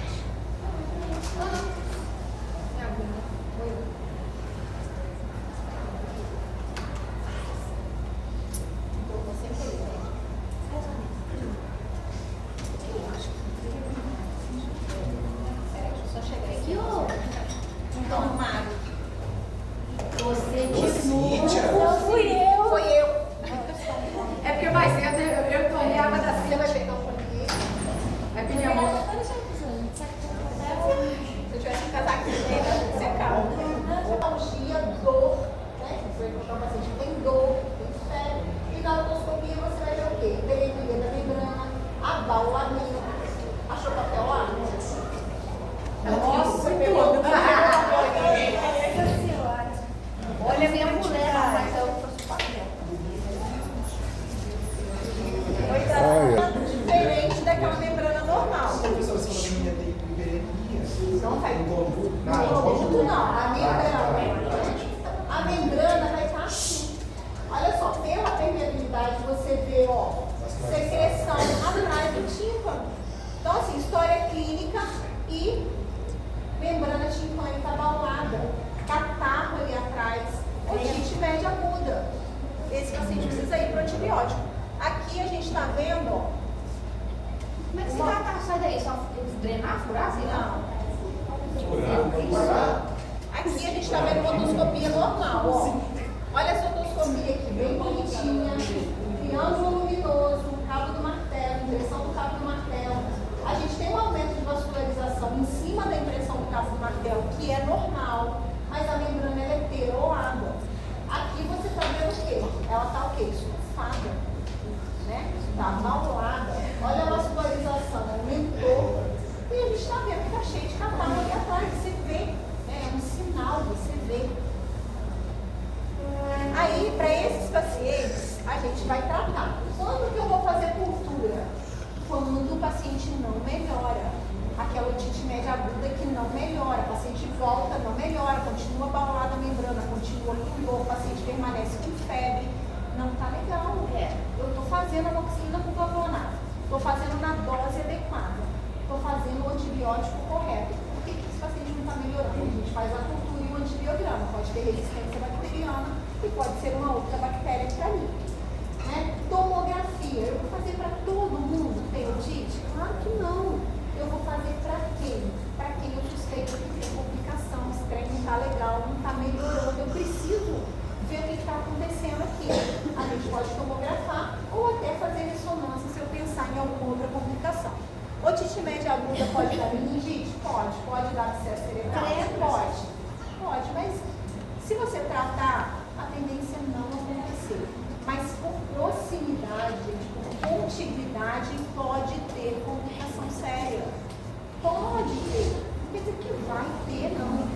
Otite média bermuda pode dar meningite? Pode dar abscesso cerebral? Pode, mas se você tratar, a tendência é não acontecer. Mas por proximidade, gente, por contiguidade, pode ter complicação séria. Pode ter. Não quer dizer que vai ter, não.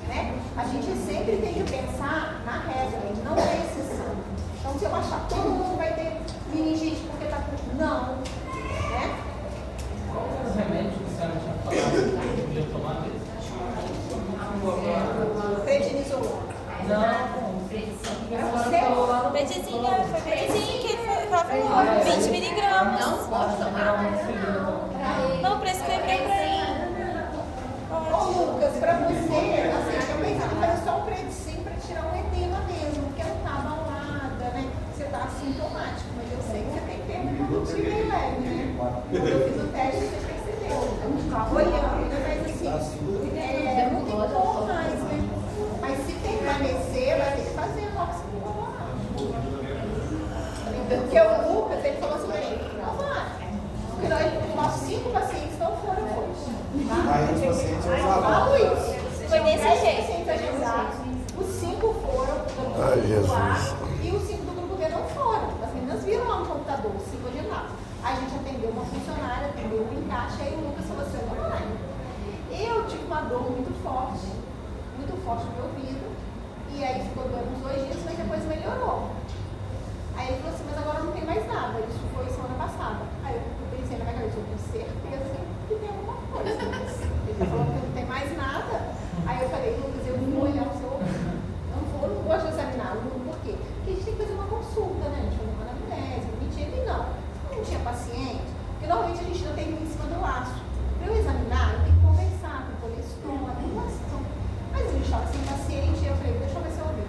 Né? A gente sempre tem que pensar na regra, não é exceção. Então, se eu achar que todo mundo vai ter meningite porque está com... Não. Né? Qual era os remédios que a senhora tinha falado que podia tomar mesmo? Prednisolona. Não, Medizinha, foi medizinha que ela falou, 20 miligramas. Não pode tomar. Não, prescreveu pra ele. Ô Lucas, pra você, assim, eu pensava que era só um predicim pra tirar um edema mesmo, porque não tá abalada, né? Você tá assintomático, mas eu sei que você tem perda condutiva e leve, né? Quando eu fiz o teste, você percebeu. Olhando, mas assim, não tem como mais, né? Mas se permanecer, vai ter que fazer a oxigenoterapia. Porque o Lucas, ele falou assim pra mim, não vai. Porque nós 5 pacientes não foram hoje. Aí os pacientes Eu usavam. falo isso. Foi desse Tinham 10 jeito. pacientes agendados, os 5 foram do Ai, grupo Jesus. A e os 5 do grupo B não foram. As meninas viram lá no computador, os 5 agendados. Aí a gente atendeu uma funcionária, atendeu um encaixe, aí o Lucas falou assim, eu tive uma dor muito forte no meu ouvido, e aí ficou doendo uns 2 dias, mas depois melhorou. Aí ele falou assim, mas agora não tem mais nada, isso foi semana passada. Aí eu pensei na minha cabeça, eu tenho certeza que tem alguma coisa. Ele tá falando que não tem mais nada. Aí eu falei, Lucas, eu vou olhar o seu ouvido. Eu não gosto de examinar. Por quê? Porque a gente tem que fazer uma consulta, né? A gente faz uma anamnese, mentira, e não. Se não tinha paciente, porque normalmente a gente não tem em cima do laço. Para eu examinar, eu tenho que conversar com o colesterol, a população. Mas a gente estava sem paciente, eu falei, deixa eu ver se eu ouvi.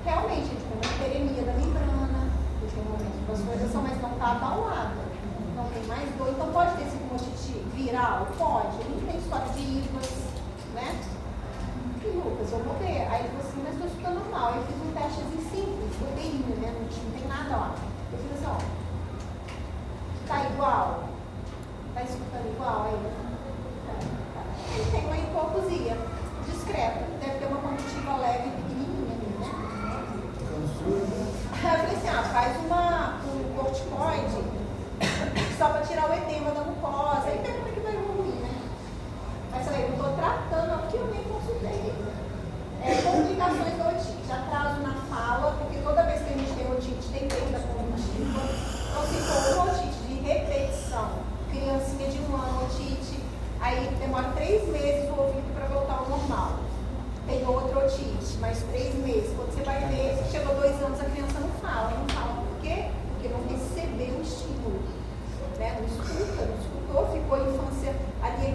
Realmente, a gente tem uma hiperemia da membrana, porque normalmente as coisas são, mas não está abalada. Não tem mais dor. Então pode ter sido uma otite viral? Pode. Não tem história de IVAs, né? E Lucas, vamos ver. Aí ele falou assim, mas estou escutando mal. Eu fiz um teste simples, proteína, né? Não tem nada lá. Eu fiz assim, ó. Tá igual? Tá escutando igual aí? Ele tem uma hipoacusia discreta. Deve ter uma conjuntiva leve pequenininha ali, né? Aí eu falei assim, faz um corticoide só para tirar o edema da mucosa. Aí vê como é que vai evoluir, né? Mas eu falei, eu estou tratando aqui, eu nem consultei. Complicações da otite, atraso na fala, porque toda vez que a gente tem otite, tem perda conjuntiva. Então, se for uma otite de repetição, criancinha de 1 ano, otite, aí demora 3 meses o ouvido para voltar ao normal. Tem outra otite, mais 3 meses. Quando você vai ver, chegou 2 anos, a criança não fala. Não fala por quê? Porque não recebeu o estímulo. Né? Não escutou, ficou a infância ali,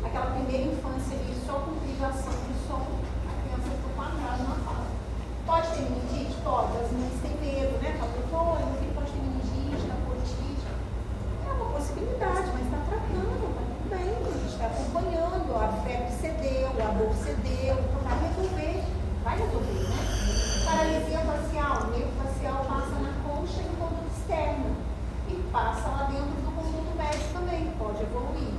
aquela primeira infância ali, só com privação de som, a criança ficou com atraso na fala. Pode ter meningite? Pode, as mães têm medo, né? Falam, meu filho pode ter meningite, tá com otite. É uma possibilidade, mas está tratando, tá tudo bem, a gente está acompanhando, a febre cedeu, a dor cedeu, então vai resolver, né? Paralisia facial, o nervo facial passa na concha e conduto externo. E passa lá dentro do conduto médio também, pode evoluir.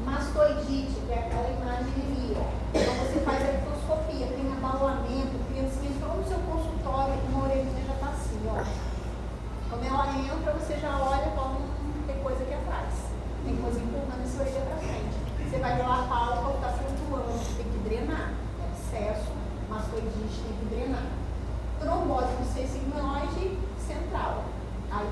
Mastoidite, que é aquela imagem ali, ó. Então você faz a litoscopia, tem abalamento, a criancinha entrou no seu consultório, uma orelhinha já está assim, ó. Quando ela entra, você já olha e fala, tem coisa aqui atrás. Tem coisa empurrando essa orelha para frente. Você vai ver lá a pálpebra, está flutuando, tem que drenar. Excesso, mastoidite, tem que drenar. Trombose do seio sigmoide central. Aí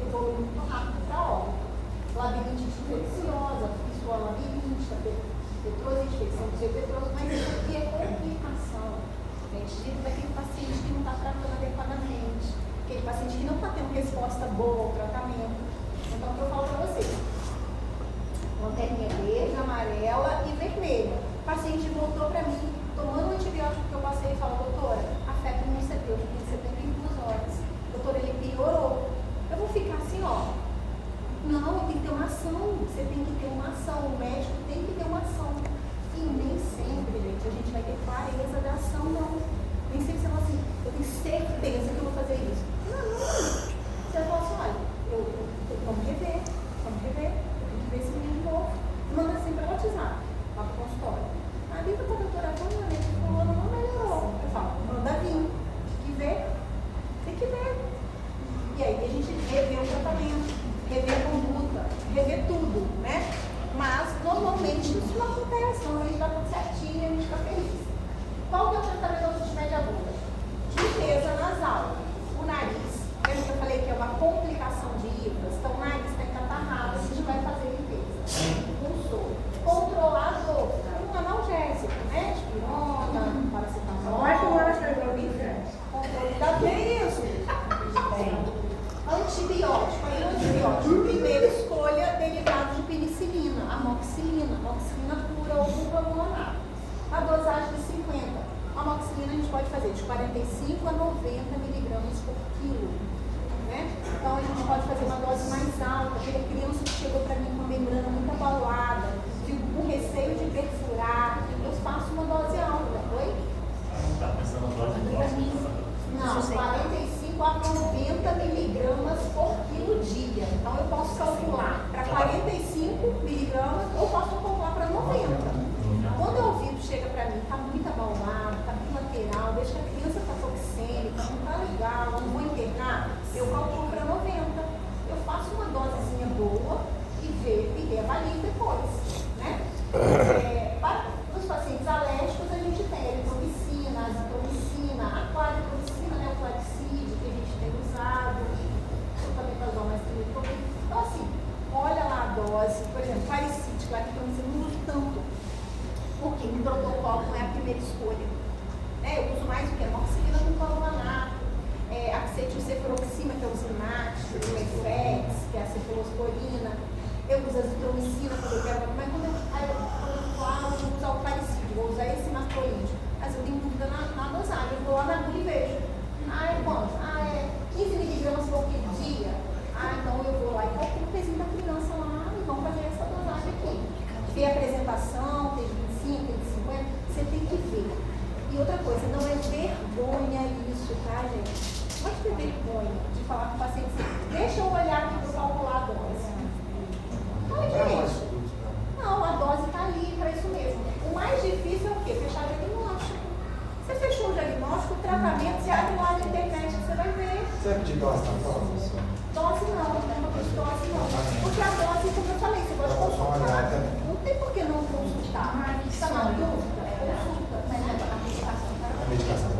evolui muito rápido para óbito. Labirintite infecciosa, fístula labiríntica, petrose, infecção do seu petroso, mas isso aqui é complicação. Gente, daquele paciente que não está tratando adequadamente, aquele paciente que não está tendo resposta boa ao tratamento. Então, o que eu falo para vocês? Lanterninha verde, amarela e vermelha. O paciente voltou para mim, tomando o antibiótico que eu passei e falou, doutora, afeta o meu CP, eu já tenho 72 horas. Doutora, ele piorou. Eu vou ficar assim, ó. Não, tem que ter uma ação. Você tem que ter uma ação. O médico tem que ter uma ação. E nem sempre, gente, a gente vai ter clareza da ação, não. Nem sempre você fala assim, eu tenho certeza que eu vou fazer isso. Não. Você fala assim, olha, vamos rever. Eu tenho que ver se o menino WhatsApp, lá pro consultório. A Lívia está doutora Vânia, fulano não melhorou. Eu falo, manda vir, tem que ver. E aí a gente revê o tratamento, revê a conduta, revê tudo, né? Mas normalmente isso não acontece, normalmente dá tudo certinho e a gente fica feliz. Qual que é o tratamento da otite média aguda? Limpeza nasal, o nariz. Lembra que eu falei que é uma complicação de híbridas? Então o nariz tem catarrado, a gente vai fazer limpeza. Um soro. Controlar a dor. Um analgésico, né? Dipirona, paracetamol. Vai que mora essa droga. Controle da dor. Que isso? Antibiótico. Aí o antibiótico. Primeira escolha, derivado de penicilina, amoxicilina. Amoxicilina pura ou bufamolato. A dosagem de 50. A amoxicilina a gente pode fazer de 45 a 90 miligramas por quilo. Né? Então a gente pode fazer uma dose mais alta. Aquela criança que chegou para mim com a membrana muito abalada, fico com receio de perfurar, eu faço uma dose alta, oi? Está pensando na dose próxima? Não, 45 a 90 miligramas por quilo dia. Então eu posso calcular para 45 miligramas ou posso calcular para 90. Quando o ouvido chega para mim, está muito abalado, está bilateral, vejo que a criança está toxêmica, não está legal, não vou internar, eu calculo para 90. Eu faço uma dosezinha boa e reavalio depois, né? Para os pacientes alérgicos, a gente tem a eritromicina, a azitromicina, a claritromicina, né, o claricide, que a gente tem usado, o metametazolam, mais trimetromicina. Então, assim, olha lá a dose, por exemplo, claricide, claritromicina, não uso tanto, porque no protocolo não é a primeira escolha. Eu uso mais o que? Amoxicilina com clorofenato, acetilcefuroxima, que é o Zinax, o Mefurex, que é a cefalosporina. Eu uso a azitromicina quando eu quero, mas quando eu falo, eu vou usar o claricídio, vou usar esse macrolídeo. Mas eu tenho dúvida na dosagem, eu vou lá na agulha e vejo. É quanto? É 15 miligramas por dia. Então eu vou lá e calculo o pezinho da criança lá e vamos fazer essa dosagem aqui. Ver a apresentação, tem 25, tem 50, você tem que ver. E outra coisa, não é vergonha isso, tá, gente? Não pode ter vergonha de falar com o paciente assim, deixa eu olhar aqui para calcular a dose. Não, gente. Não, a dose está ali para isso mesmo. O mais difícil é o quê? Fechar o diagnóstico. Você fechou o diagnóstico, o tratamento, você abre lá na internet, você vai ver. Você vai pedir dose na prova? Dose não pedir dose não. Porque a dose, como eu falei, você pode consultar. Não tem por que não consultar. Está na dúvida? Consulta. A medicação.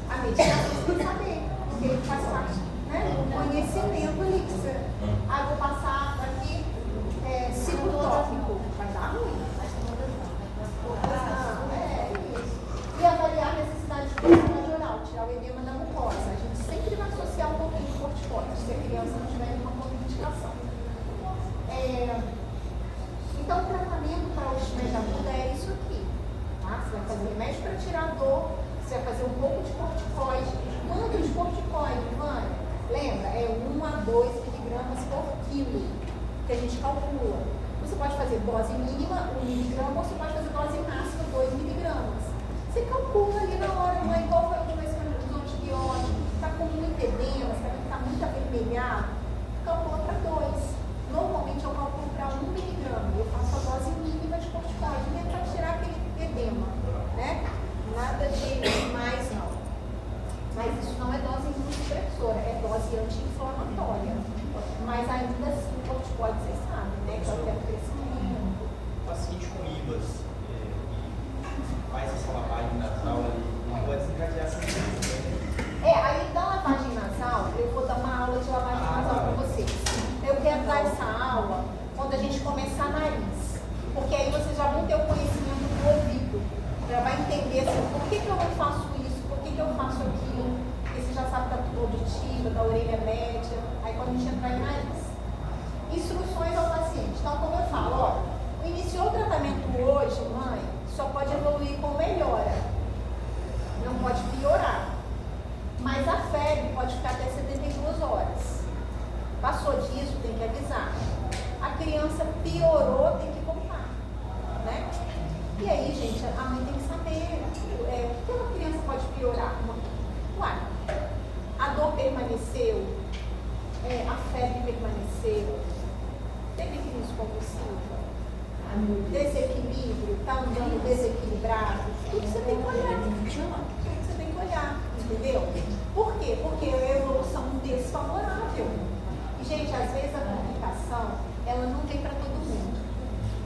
A medicação você tem que saber, porque ele faz parte, né, do conhecimento ali. Eu vou passar aqui ciclotópico. Vai dar ruim. E avaliar a necessidade de corticoide oral, tirar o edema da mucosa. A gente sempre vai associar um pouquinho de corticoide, se a criança não tiver nenhuma contraindicação. Então, o tratamento para a otite média aguda é isso aqui. Tá? Você vai fazer remédio para tirar a dor, você vai fazer um pouco de corticoide. Quanto de corticoide, Vânia? Lembra? É 1 a 2 miligramas por quilo que a gente calcula. Você pode fazer dose mínima, 1 miligrama, ou você pode fazer dose máxima, 2 miligramas. Você calcula ali na hora, mãe, qual foi a última vez que eu usou antibiótico? Está com muito edema, está muito avermelhado? Calcula para 2. Normalmente eu calculo para 1 miligrama. Eu faço a dose mínima de corticoide, né, para tirar aquele edema, né? Nada de mais não. Mas isso não é dose imunossupressora, é dose anti-inflamatória. Mas ainda assim, o corticoide, vocês sabem, né? Que altera o crescimento. O paciente com IVAS que faz essa lavagem nasal ali, não pode desencadear essa doença. Aí da lavagem nasal, eu vou dar uma aula de lavagem nasal para vocês. Eu quero dar essa aula quando a gente começar nariz. Porque aí vocês já vão ter o conhecimento do ouvido. Já vai entender assim, por que eu não faço isso, por que eu faço aquilo. Porque você já sabe da auditiva, da orelha média. Aí quando a gente entrar em nariz. Instruções ao paciente. Então, como eu falo, ó, iniciou o tratamento hoje, mãe, só pode evoluir com melhora. Não pode piorar. Mas a febre pode ficar até 72 horas. Passou disso, tem que avisar. A criança piorou, tem que voltar. Né? E aí, gente, a mãe tem que saber o que uma criança pode piorar. Uai, a dor permaneceu, a febre permaneceu, teve crise convulsiva, desequilíbrio, está andando desequilibrado, tudo você tem que olhar. Tudo você tem que olhar, entendeu? Por quê? Porque é uma evolução desfavorável. E, gente, às vezes a comunicação, ela não vem para todo mundo.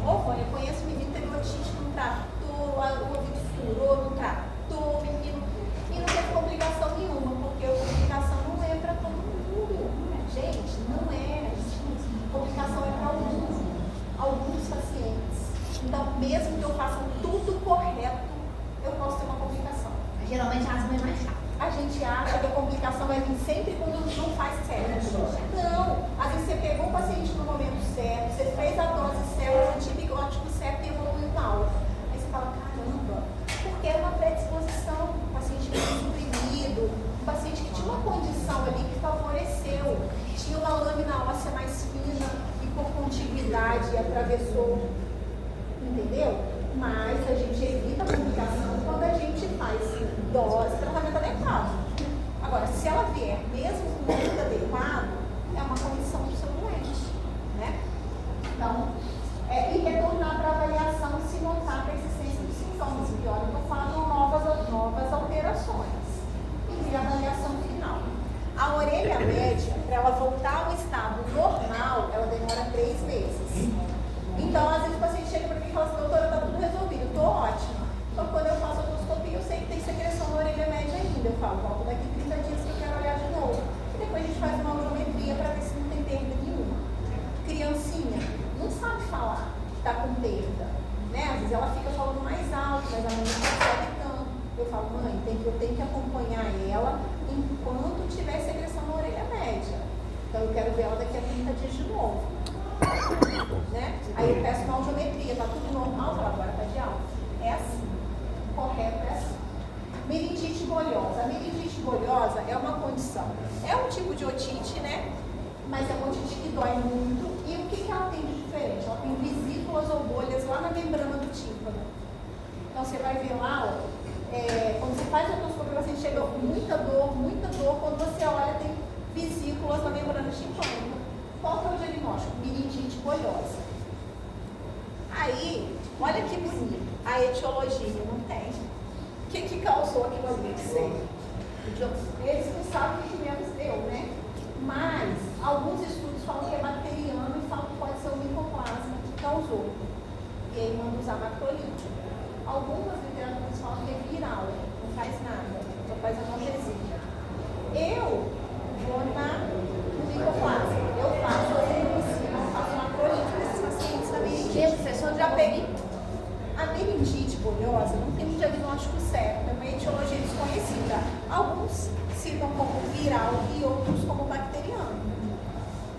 Ou eu conheço um menino que teve otite num trator, o ouvido furou num trator, menino, e não teve complicação nenhuma, porque a comunicação não é para todo mundo. Gente, não é. Complicação é para alguns pacientes. Então, mesmo que eu faça tudo correto, eu posso ter uma complicação. Mas geralmente a asma é mais chata. A gente acha que a complicação vai vir sempre quando não faz certo. Não. Às vezes você pegou o paciente no momento certo, você fez a dose certa, o antibiótico certo e evoluiu mal. Aí você fala, caramba, porque é uma predisposição. Um paciente bem suprimido, um paciente que tinha uma condição ali que favoreceu, tinha uma lâmina óssea mais fina e por contiguidade atravessou, entendeu? Mas a gente evita a complicação quando a gente faz dose, tratamento adequado. Agora, se ela vier mesmo com o uso adequado, é uma condição do seu doente, né? Então, e retornar para a avaliação se notar a persistência dos sintomas. E olha, eu estou falando novas alterações. E a avaliação final. A orelha média, para ela voltar ao estado normal, ela demora 3 meses. Então, às vezes o paciente chega para mim e fala assim, doutora, está tudo resolvido, estou ótima. Então, quando eu faço a endoscopia, eu sei que tem secreção na orelha média ainda. Eu falo, volta daqui 30 dias que eu quero olhar de novo. E depois a gente faz uma audiometria para ver se não tem perda nenhuma. Criancinha não sabe falar que está com perda, né? Às vezes ela fica falando mais alto, mas a mãe não percebe tanto. Eu falo, mãe, eu tenho que acompanhar ela enquanto tiver secreção na orelha média. Então, eu quero ver ela daqui a 30 dias de novo. Né? Aí eu peço uma audiometria, está tudo normal? Eu falo, agora está de alta. É assim. Correto, é assim. Meningite bolhosa. A meningite bolhosa é uma condição. É um tipo de otite, né? Mas é uma otite que dói muito. E o que ela tem de diferente? Ela tem vesículas ou bolhas lá na membrana do tímpano. Então você vai ver lá, ó, quando você faz a endoscopia, você chega com muita dor. Quando você olha, tem vesículas na membrana tímpana. Qual que é o diagnóstico? Meningite bolhosa. Aí, olha que bonito. A etiologia não tem. O que causou aquilo ali? Eles não sabem o que menos deu, né? Mas, alguns estudos falam que é bacteriano e falam que pode ser o micoplasma que causou. E aí manda usar macrolítico. Algumas literaturas falam que é viral, não faz nada, só faz analgesia. Eu vou no micoplasma, eu faço a endoscopia, eu faço macrolítico desses pacientes da meningite. Eu já peguei. A meningite bolhosa não tem um diagnóstico certo, é uma etiologia desconhecida. Alguns citam como viral e outros como bacteriano.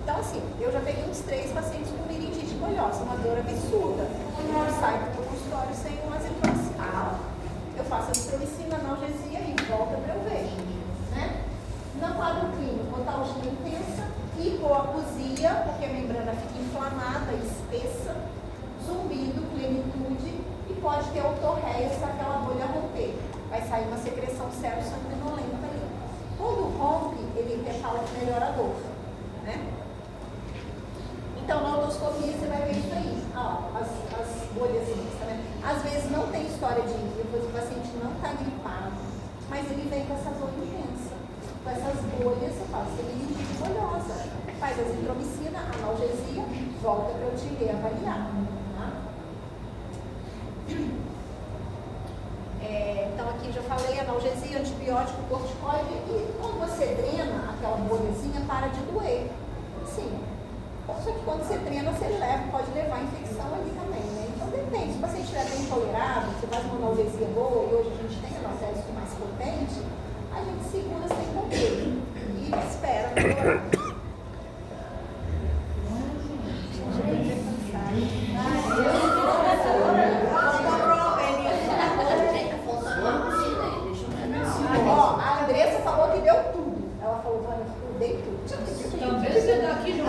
Então, assim, eu já peguei uns 3 pacientes com meningite bolhosa, uma dor absurda. Eu saio do consultório sem uma azitromicina. Eu faço azitromicina, analgesia e volta para eu ver. Né? No quadro clínico, otalgia intensa, hipoacusia, porque a membrana fica inflamada, espessa, zumbido, plenitude e pode ter otorreia se aquela bolha romper. Vai sair uma secreção serossanguinolenta ali. Quando rompe, ele fala que melhora a dor. Né? Então, na otoscopia, você vai ver isso aí. As bolhas, né? Às vezes não tem história de o paciente não está gripado, mas ele vem com essa dor intensa. Com essas bolhas, você faz meningite bolhosa. Faz azitromicina, analgesia, volta para eu te ver avaliar. Tá? Então, aqui já falei, analgesia, antibiótico, corticoide. E quando você drena aquela bolhazinha, para de doer. Sim. Só que quando você treina, você pode levar infecção ali também, né? Então depende, se o paciente estiver bem tolerado, você faz uma analgesia boa, e hoje a gente tem analgésico mais potente, a gente segura sem controle e espera melhorar. Ó, a Andressa falou que deu tudo. Ela falou, Vânia, eu dei tudo. Talvez você daqui de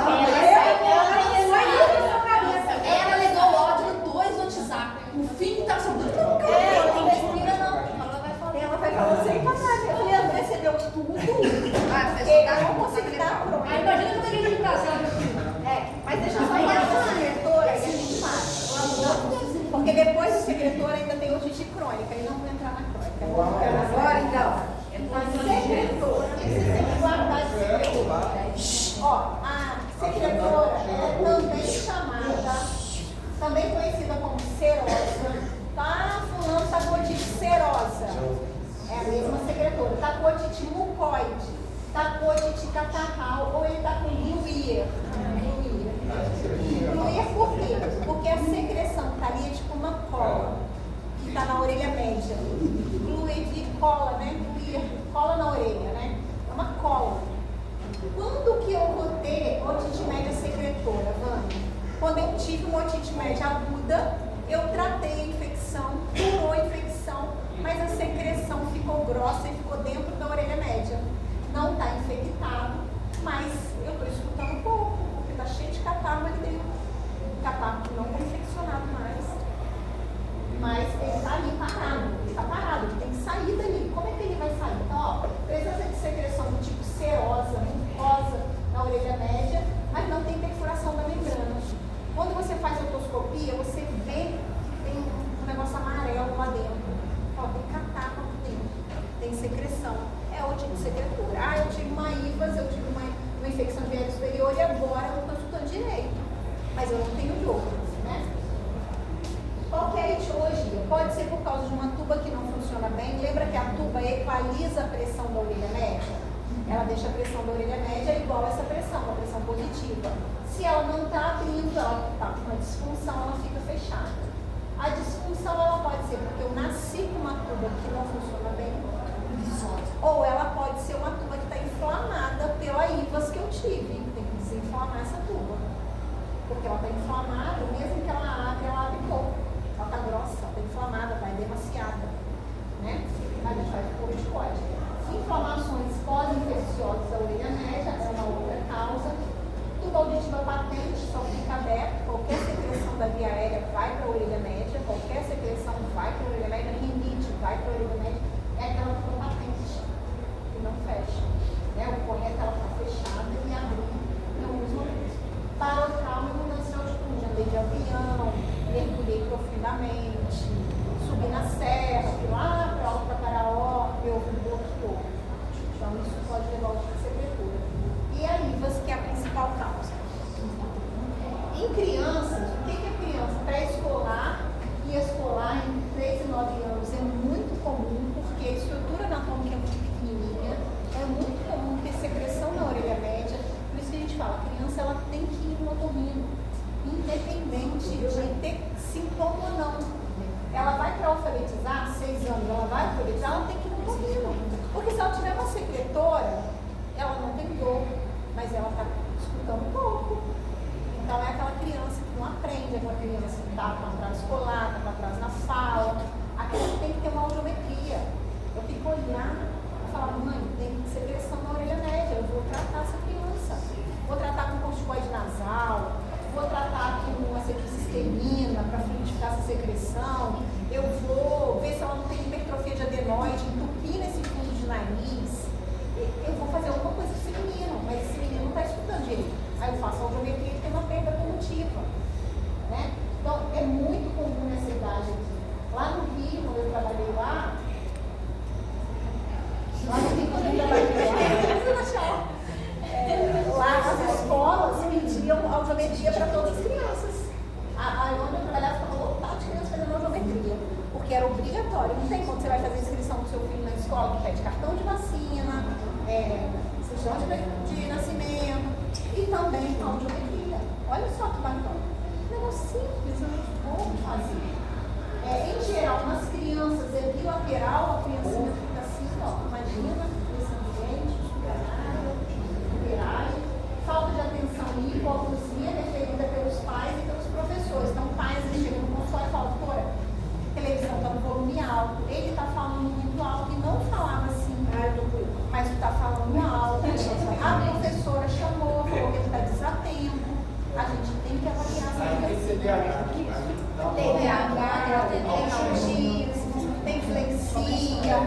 Ela ligou o áudio 2 no WhatsApp. O fim tá sobrando. não respira não. Ela vai falar assim, caralho. Eu falei, André, você deu tudo. Eu não consegui dar pronto. Aí imagina quando a gente casar. Mas deixa eu só ir a diretora e a gente faz. Agora, então. Secretora, você tem que guardar de secretora. Ó, a secretora é também chamada, também conhecida como serosa. Tá, fulano tá com otite serosa. É a mesma secretora. Tá com otite mucoide, tá com otite catarral, ou ele tá com gluir. Gluir por quê? Porque a secreção que tá ali é tipo uma cola, que tá na orelha média. Gluir de cola, né? Cola na orelha, né? É uma cola. Quando que eu vou ter otite média secretora, Vânia? Quando eu tive uma otite média aguda, eu tratei a infecção, curou a infecção, mas a secreção ficou grossa e ficou dentro da orelha média. Não está infectado, mas eu estou escutando pouco, porque está cheio de catarro ali dentro. O catarro não está infeccionado mais, mas ele está ali parado. Ele está parado, ele tem que sair dali. Como é que ele vai sair? Então, ó, presença de secreção do tipo serosa, mucosa na orelha média, mas não tem perfuração da membrana. Quando você faz otoscopia, você vê que tem um negócio amarelo lá dentro. Ó, tem catarro aqui dentro, tem secreção. É o tipo de secretura. Ah, eu tive uma IVAS, eu tive uma infecção de viário superior e agora eu não estou escutando direito. Mas eu não tenho dor, né? Qual que é a etiologia? Pode ser por causa de uma tuba que não funciona bem. Lembra que a tuba equaliza a pressão da orelha média? Ela deixa a pressão da orelha média igual a essa pressão, uma pressão positiva. Se ela não está abrindo, ela está com uma disfunção, ela fica fechada. A disfunção ela pode ser porque eu nasci com uma tuba que não funciona bem, ou ela pode ser uma tuba que está inflamada pela IVAS que eu tive. Tem que desinflamar essa tuba. Porque ela está inflamada, mesmo que ela abre pouco. Ela está grossa, ela está inflamada, está demasiada. Né? A gente faz o corticoide. Inflamações pós-infecciosas da orelha média é uma outra causa. Tuba auditiva patente só fica aberto. Qualquer secreção da via aérea vai para a orelha média. Qualquer secreção vai para a orelha média. Rinite vai para a orelha média. É aquela tuba patente que não fecha. Né? O correto é ela estar fechada e abrir em alguns momentos. Para o trauma e mudança de altitude. Andei de avião, mergulhei profundamente, subi na serra, fui lá para Alto Caparaó, meu ouvido bloqueou. Então isso pode levar a secretura. E a IVAS, que é a principal causa. Em crianças, o que é criança? Pré-escolar e escolar, entre 3 e 9 anos, é muito comum, porque a estrutura anatômica é muito pequenininha, é muito comum ter secreção na orelha média. Por isso que a gente fala, a criança ela tem que ir no otorrino, independente de ter sintoma ou não. Ela vai para alfabetizar, 6 anos, ela vai alfabetizar, ela tem que ir no otorrino. Porque se ela tiver uma secretora, ela não tem dor, mas ela está escutando pouco. Então é aquela criança que não aprende, é aquela criança que está para trás escolar, está para trás na fala. A criança tem que ter uma audiometria. Eu tenho que olhar e falar, mãe, tem secreção na orelha média, eu vou tratar essa criança. Vou tratar com corticoide nasal, vou tratar com acetosistemina para fluidificar essa secreção. Eu vou ver se ela não tem hipertrofia de adenoide, entupir nesse fundo de nariz. Eu vou fazer alguma coisa com esse menino, mas esse menino não está estudando direito. Aí eu faço a audiometria e tem uma perda cognitiva. Né? Então, é muito comum nessa idade aqui. Lá no Rio, quando eu trabalhei lá, lá as escolas pediam audiometria para todas as crianças. Aí onde eu trabalhava, ficava lotado de crianças fazendo audiometria, porque era obrigatório. Não tem quando você vai fazer a inscrição do seu filho na escola, que pede cartão de vacina, certidão de nascimento e também audiometria. Olha só que bacana. Um negócio simples, muito bom de fazer. Em geral, nas crianças é bilateral, a criancinha fica assim, ó, imagina, esse ambiente, descuidado, interage, falta de atenção e hipoacusia referida pelos pais e pelos professores. Então, pais chegam no consultório e falam, doutora, a televisão está no volume alto, ele está falando muito alto e não falava assim, mas está falando alto. A professora chamou, falou que ele está desatento. A gente tem que avaliar essa criança. Tem TDAH, tem autismo, tem dislexia.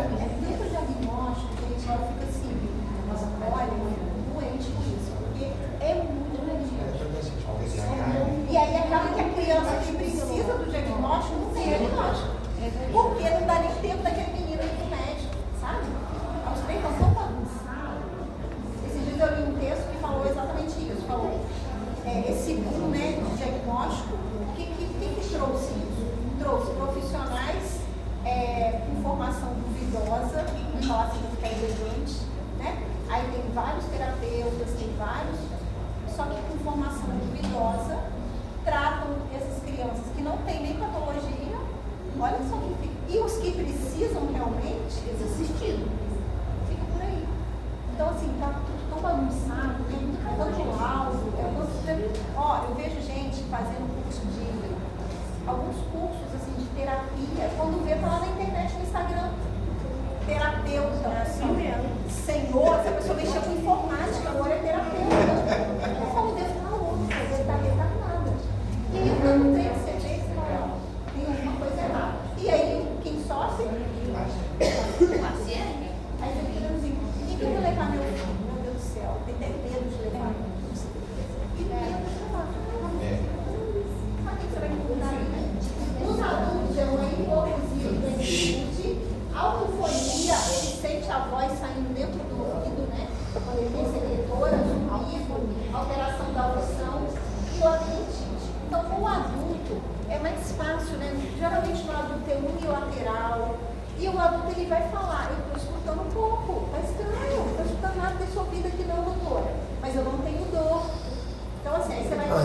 tem vários terapeutas, tem vários, só que com formação duvidosa, tratam essas crianças que não têm nem patologia, olha só que fica. E os que precisam realmente, eles assistiram. Fica por aí. Então, assim, tá tudo tão bagunçado, tem tanto áudio, eu vejo gente fazendo curso alguns cursos assim, de terapia, quando vê, tá lá na internet, no Instagram. Terapeuta, assim mesmo. Senhor, essa pessoa mexeu com informática, agora é terapeuta. Eu falo, Deus tá louco, ele tá retardado. E aí, quando tem que ser feito, tem alguma coisa errada. E aí, quem sofre? Paciente. Aí você fica assim, quem que eu vou levar meu filho? Meu Deus do céu, tem até medo de levar. Que medo de levar. Sabe o que você vai mudar aí? Os adultos é uma hipocrisia, negritude, autofonia, ele sente a voz saindo dentro do ouvido, né? Quando ele tem secretora, zumbido, alteração da audição e labirintite. Então, o adulto é mais fácil, né? Geralmente o adulto é unilateral e o adulto ele vai falar, eu estou escutando um pouco, tá estranho, não estou escutando nada desse ouvido aqui não, doutora, mas eu não tenho dor. Então, assim, aí você vai falar,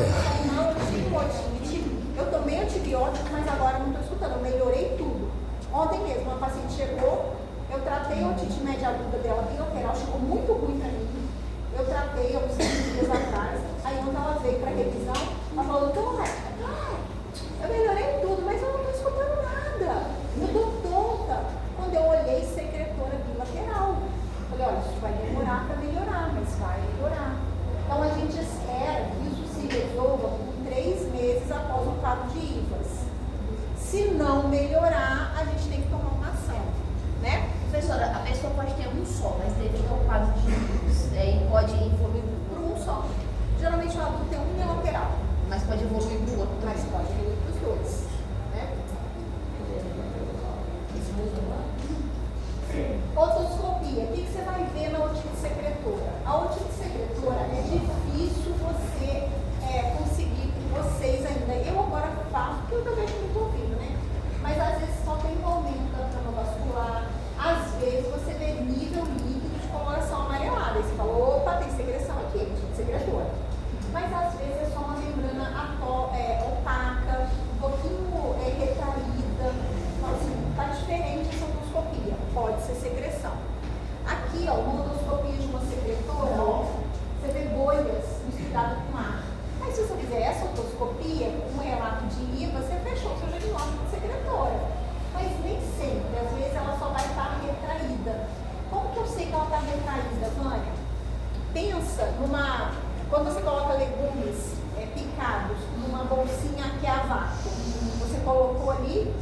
não, eu tive otite, eu tomei antibiótico, mas agora não estou escutando, eu melhorei tudo. Ontem mesmo, uma paciente chegou, eu tratei a otite média aguda dela bilateral, chegou muito ruim para mim. Eu tratei há uns 5 dias atrás, aí ontem ela veio para revisão, ela falou, doutora, eu melhorei tudo, mas eu não estou escutando nada, eu estou tonta. Quando eu olhei, secretora bilateral. Falei, olha, isso vai demorar para melhorar, mas vai melhorar. Então a gente espera que isso se resolva por 3 meses após um quadro de IVAS. Se não melhorar, a gente tem que tomar uma ação, né? Professora, a pessoa pode ter um só, mas devido ao quadro de vírus, aí pode evoluir Por um só. Geralmente o adulto tem um unilateral, mas pode evoluir para o outro mas também. pode evoluir para os dois, né? Otoscopia. O que você vai ver na otite secretora? A otite secretora é difícil você conseguir com vocês ainda. Eu agora faço, porque eu também não estou ouvindo, né? Mas às vezes só tem um aumento da trama vascular. Às vezes você vê nível líquido de coloração amarelada. E você fala, opa, tem secreção aqui, otite secretora. Mas às vezes é só uma membrana opaca, um pouquinho retraída. Então, assim, está diferente essa otoscopia. Pode ser secreção. Aqui, ó, uma otoscopia de uma secretora, ó, você vê bolhas misturadas com ar. Aí, se você fizer essa otoscopia, com um relato de IVA, você fechou o seu diagnóstico de secretora. Mas nem sempre, às vezes ela só vai estar retraída. Como que eu sei que ela está retraída, Vânia? Pensa quando você coloca legumes picados numa bolsinha que é a vácuo. Você colocou ali,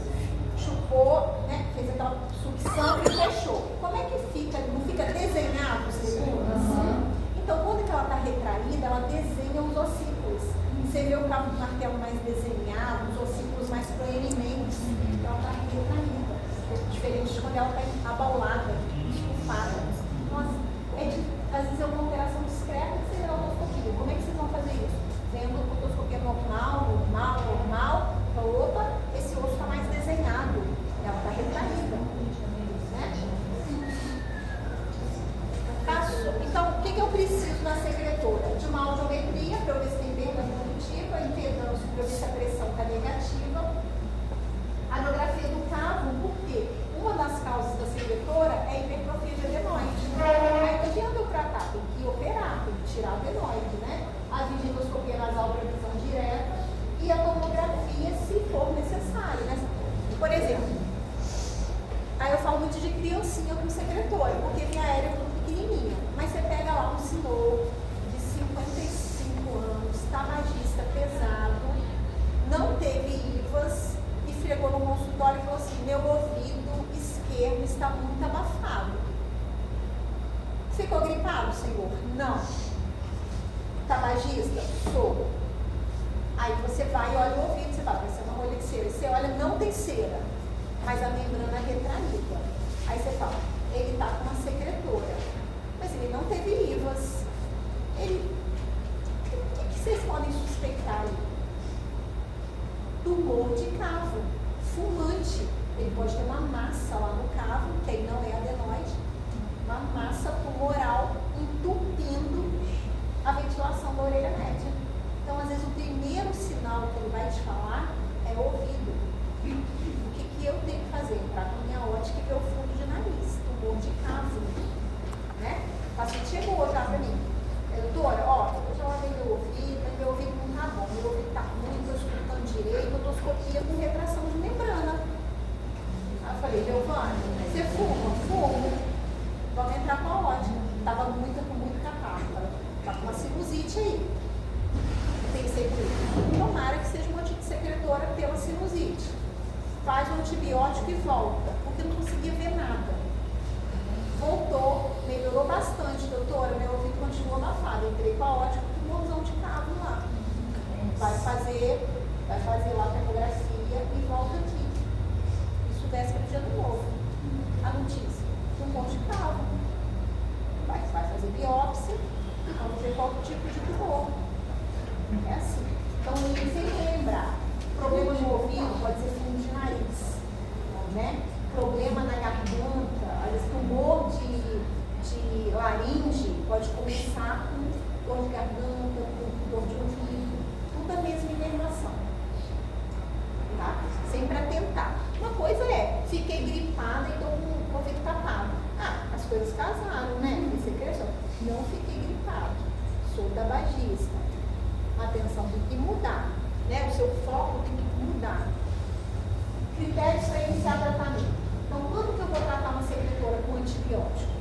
chupou, né, fez aquela sucção e fechou. Como é que fica? Não fica desenhado os legumes? Então, quando ela está retraída, ela desenha os ossículos. Você vê o cabo do martelo mais desenhado, os ossículos mais proeminentes. Então, ela está retraída. Diferente de quando ela está abaulada, estufada. Nossa, às vezes é uma alteração discreta que seria a otoscopia. Como é que vocês vão fazer isso? Vendo a otoscopia normal. Opa, esse osso está mais desenhado. Ela está retraída. Né? Então, o que eu preciso na secretora? De uma audiometria, para eu ver se tem perda condutiva, impedância, para eu ver se a pressão está negativa. Anografia do cavo, por quê? Uma das causas da secretora é a hipertrofia de adenoide. Aí não adianta eu tratar, tem que operar, tem que tirar o adenoide, né? A videoscopia nasal para visão direta e a tomografia, se for necessário, né? Por exemplo, aí eu falo muito de criancinha com secretora, porque via aérea é tudo pequenininha. Mas você pega lá um senhor de 55 anos, tabagista pesado, não teve IVAS, chegou no consultório e falou assim, meu ouvido esquerdo está muito abafado. Ficou gripado, senhor? Não. Tabagista? Sou. Aí você vai e olha o ouvido, você vai, vai ser uma rolha de cera. Você olha, não tem cera, mas a membrana é retraída. Aí você fala, ele está com uma secretora, mas ele não teve IVAS. O que vocês podem suspeitar aí? Tumor de cavo, fumante. Ele pode ter uma massa lá no cavo, que aí não é adenoide, uma massa tumoral entupida. endoscopia com retração de membrana. Aí eu falei, Giovanni, você fuma? Fumo. Vamos entrar com a ótica. Estava com muito catarro. Está com uma sinusite aí. Tem que ser cuidado. Tomara que seja uma otite secretora pela sinusite. Faz um antibiótico e volta, porque não conseguia ver nada. Voltou, melhorou bastante, doutora. Meu ouvido continuou abafado. Entrei com a ótica com um bolsão de cabo lá. Vai fazer lá a tomografia e volta aqui. Isso véspera de ano novo. A notícia. Um monte de cabo. Vai fazer biópsia. Vamos ver qual tipo de tumor. É assim. Então, sempre lembrar. Problema no ouvido pode ser fundo de nariz. Né? Problema na garganta, às vezes tumor de laringe pode começar com dor de garganta, com dor de ouvido, tudo a mesma inervação. Tá? Sempre atentar. Uma coisa é, fiquei gripada e estou com o ouvido tapado. As coisas casaram, né? Não fiquei gripado. Sou tabagista. A atenção tem que mudar. Né? O seu foco tem que mudar. Critérios para iniciar tratamento. Então, quando que eu vou tratar uma secretora com antibiótico?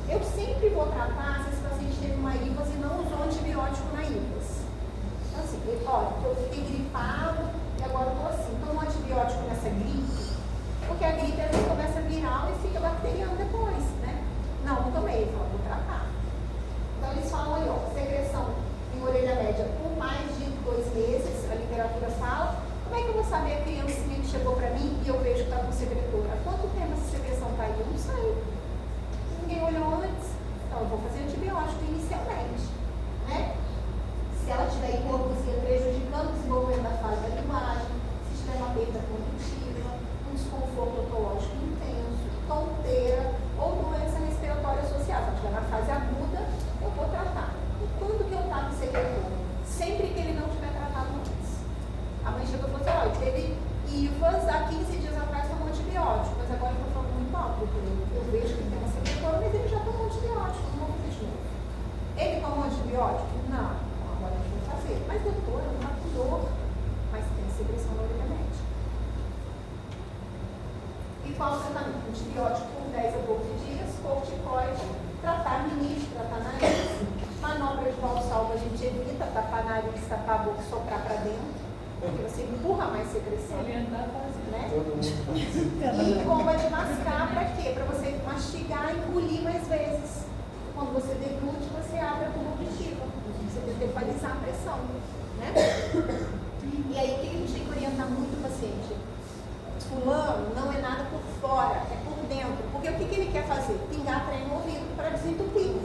Eu sempre vou tratar se esse paciente teve uma IVAS e não usou antibiótico na IVAS. Então, assim, olha, eu fiquei gripado e agora eu estou assim. Toma um antibiótico nessa gripe, porque a gripe às vezes começa viral e fica bacteriana depois, né? Não tomei, vou tratar. Então, eles falam aí, ó, secreção em orelha média por mais de 2 meses, a literatura fala. Como é que eu vou saber a criancinha que chegou para mim e eu vejo que está com secretora? Há quanto tempo essa secreção está aí? Eu não sei. Ninguém olhou antes. Então, eu vou fazer antibiótico inicialmente. Né? Se ela tiver hipoacusia prejudicando o desenvolvimento da fase da linguagem, se tiver uma perda cognitiva, um desconforto otológico intenso, tonteira ou doença respiratória associada. Se estiver na fase aguda, eu vou tratar. E quando que eu trato o secretor? Sempre que ele não tiver tratado antes. A mãe chegou e falou assim, olha, teve IVAS há 15 dias atrás tomou antibiótico, mas agora eu estou falando muito alto, porque eu vejo que ele tem uma secretora, mas ele já tomou antibiótico, não vou fazer de novo. Ele tomou antibiótico? Não. Agora a gente vai fazer. Mas doutora, não está com dor, mas tem secreção na orelha média. E qual o tratamento? Antibiótico por 10 a 12 dias, corticoide, tratar rinite, tratar nariz, manobra de valsalva a gente evita, tapar nariz, tapar a boca, soprar para dentro. Porque você empurra mais secreção. Né? E bomba de mascar para quê? Para você mastigar e engolir mais vezes. Quando você deglute, você abre a bomba auditiva. Você tem que equalizar a pressão. Né? E aí, o que a gente tem que orientar muito o paciente? Fulano não é nada por fora, é por dentro. Porque o que ele quer fazer? Pingar trem no ouvido para desentupir.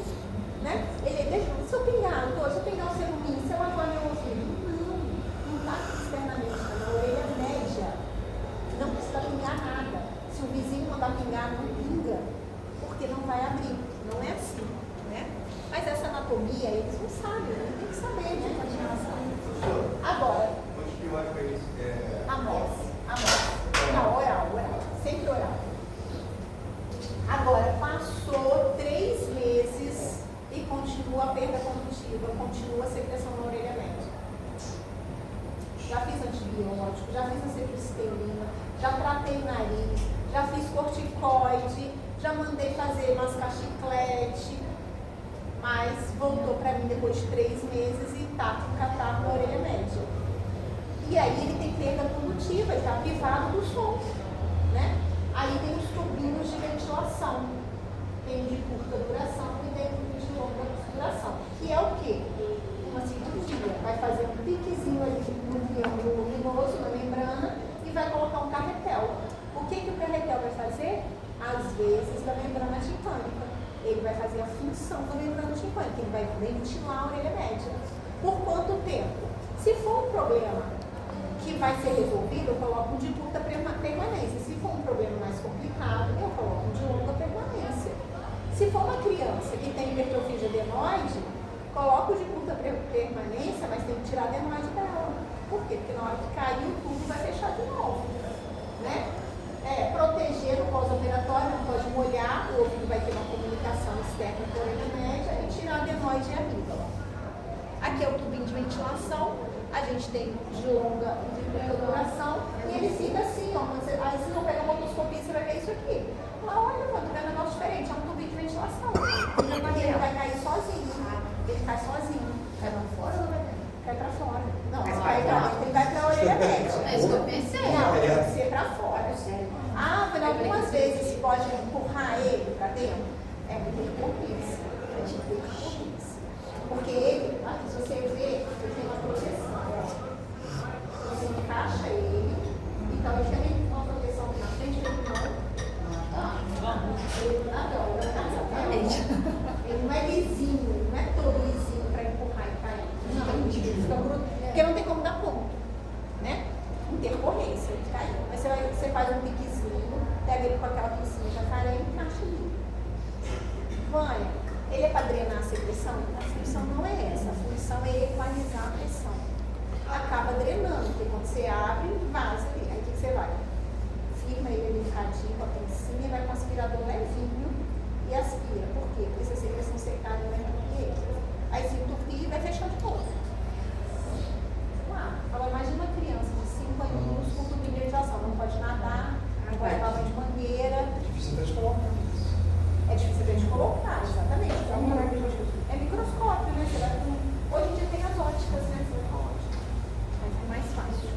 Né? Ele deixa, se eu pingar, se eu pingar o celular, se eu lavar meu ouvido, não está externamente, está na orelha média. Não precisa pingar nada. Se o vizinho mandar pingar, não pinga, porque não vai abrir. Não é assim, né? Mas essa anatomia, eles não sabem, né? Tem que saber, né? Agora, O antibiótico é isso? amose. Não, oral. Sempre oral. Agora, passou 3 meses e continua a perda cognitiva, continua a secreção na orelha média. Já fiz antibiótico, já fiz acetylcisteína, já tratei o nariz, já fiz corticoide, já mandei fazer mascar chiclete, mas voltou para mim depois de 3 meses e está com catarro na orelha média. E aí ele tem perda condutiva, ele está privado do som, né? Aí tem os tubinhos de ventilação, tem um de curta duração e tem um de longa duração, que é o quê? Uma cirurgia, vai fazer um piquezinho ali no triângulo luminoso, na membrana, e vai colocar um carretel. O que o carretel vai fazer? Às vezes, da membrana timpânica. Ele vai fazer a função da membrana timpânica, ele vai ventilar a orelha média. Por quanto tempo? Se for um problema que vai ser resolvido, eu coloco um de curta permanência. Se for um problema mais complicado, eu coloco um de longa permanência. Se for uma criança que tem hipertrofia de adenoide, coloco de curta permanência, mas tem que tirar a adenoide dela. Por quê? Porque na hora que cair, o tubo vai fechar de novo. Né? Proteger no pós-operatório, não pode molhar, o ouvido vai ter uma comunicação externa com a orelha média e tirar a adenoide e a amígdala. Aqui é o tubinho de ventilação, a gente tem de longa e de curta duração, e ele fica assim, ó. Aí você não pega a motoscopia, você vai ver isso aqui. Olha, mano, tem um negócio diferente, é um tubinho de ventilação. Ele vai cair sozinho, ele cai sozinho. Cai pra fora ou vai dentro? Cai pra fora. Não, mas vai pra dentro, ele vai pra orelha médica. É isso que eu pensei. Não, tem que ser pra fora. Ah, mas algumas vezes pode empurrar ele pra dentro. É muito intercorrência. É de intercorrência. Porque ele, se você ver, ele tem uma proteção. Você encaixa ele, então ele tem uma proteção na frente do pulmão. Ele não é lisinho, ele não é todo lisinho para empurrar e cair. Porque não tem como dar ponto, né? Intercorrência, ele caiu. Mas você faz um piquezinho, pega ele com aquela pincinha de jacaré e encaixa ali. Vânia, ele é para drenar a secreção? A função não é essa, a função é equalizar a pressão. Acaba drenando, porque quando você abre, vaza ali. Aí o que você vai? Firma ele linkadinho com a pincinha, vai com o aspirador levinho e aspira. Por quê? Porque se a secreção secar, ele vai entupir ele. Aí se entupir, vai fechar de novo. Agora imagina uma criança de 5 aninhos com tubinho de ventilação. Não pode nadar, não pode tomar banho de mangueira. É difícil até de colocar. É difícil até de colocar, exatamente. Então, é microscópio, né? Você vai com... Hoje em dia tem as óticas, né? Aí fica mais fácil.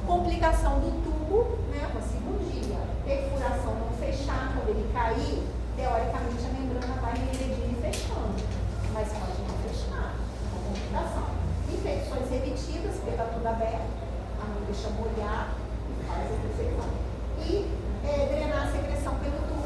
Complicação do tubo, né? Uma cirurgia. Perfuração não fechar, quando ele cair, teoricamente a membrana vai regredindo e fechando. Mas pode não fechar. Uma complicação. Infecções repetidas, porque está tudo aberto, a mãe deixa molhar e faz a secreção. E drenar a secreção pelo tubo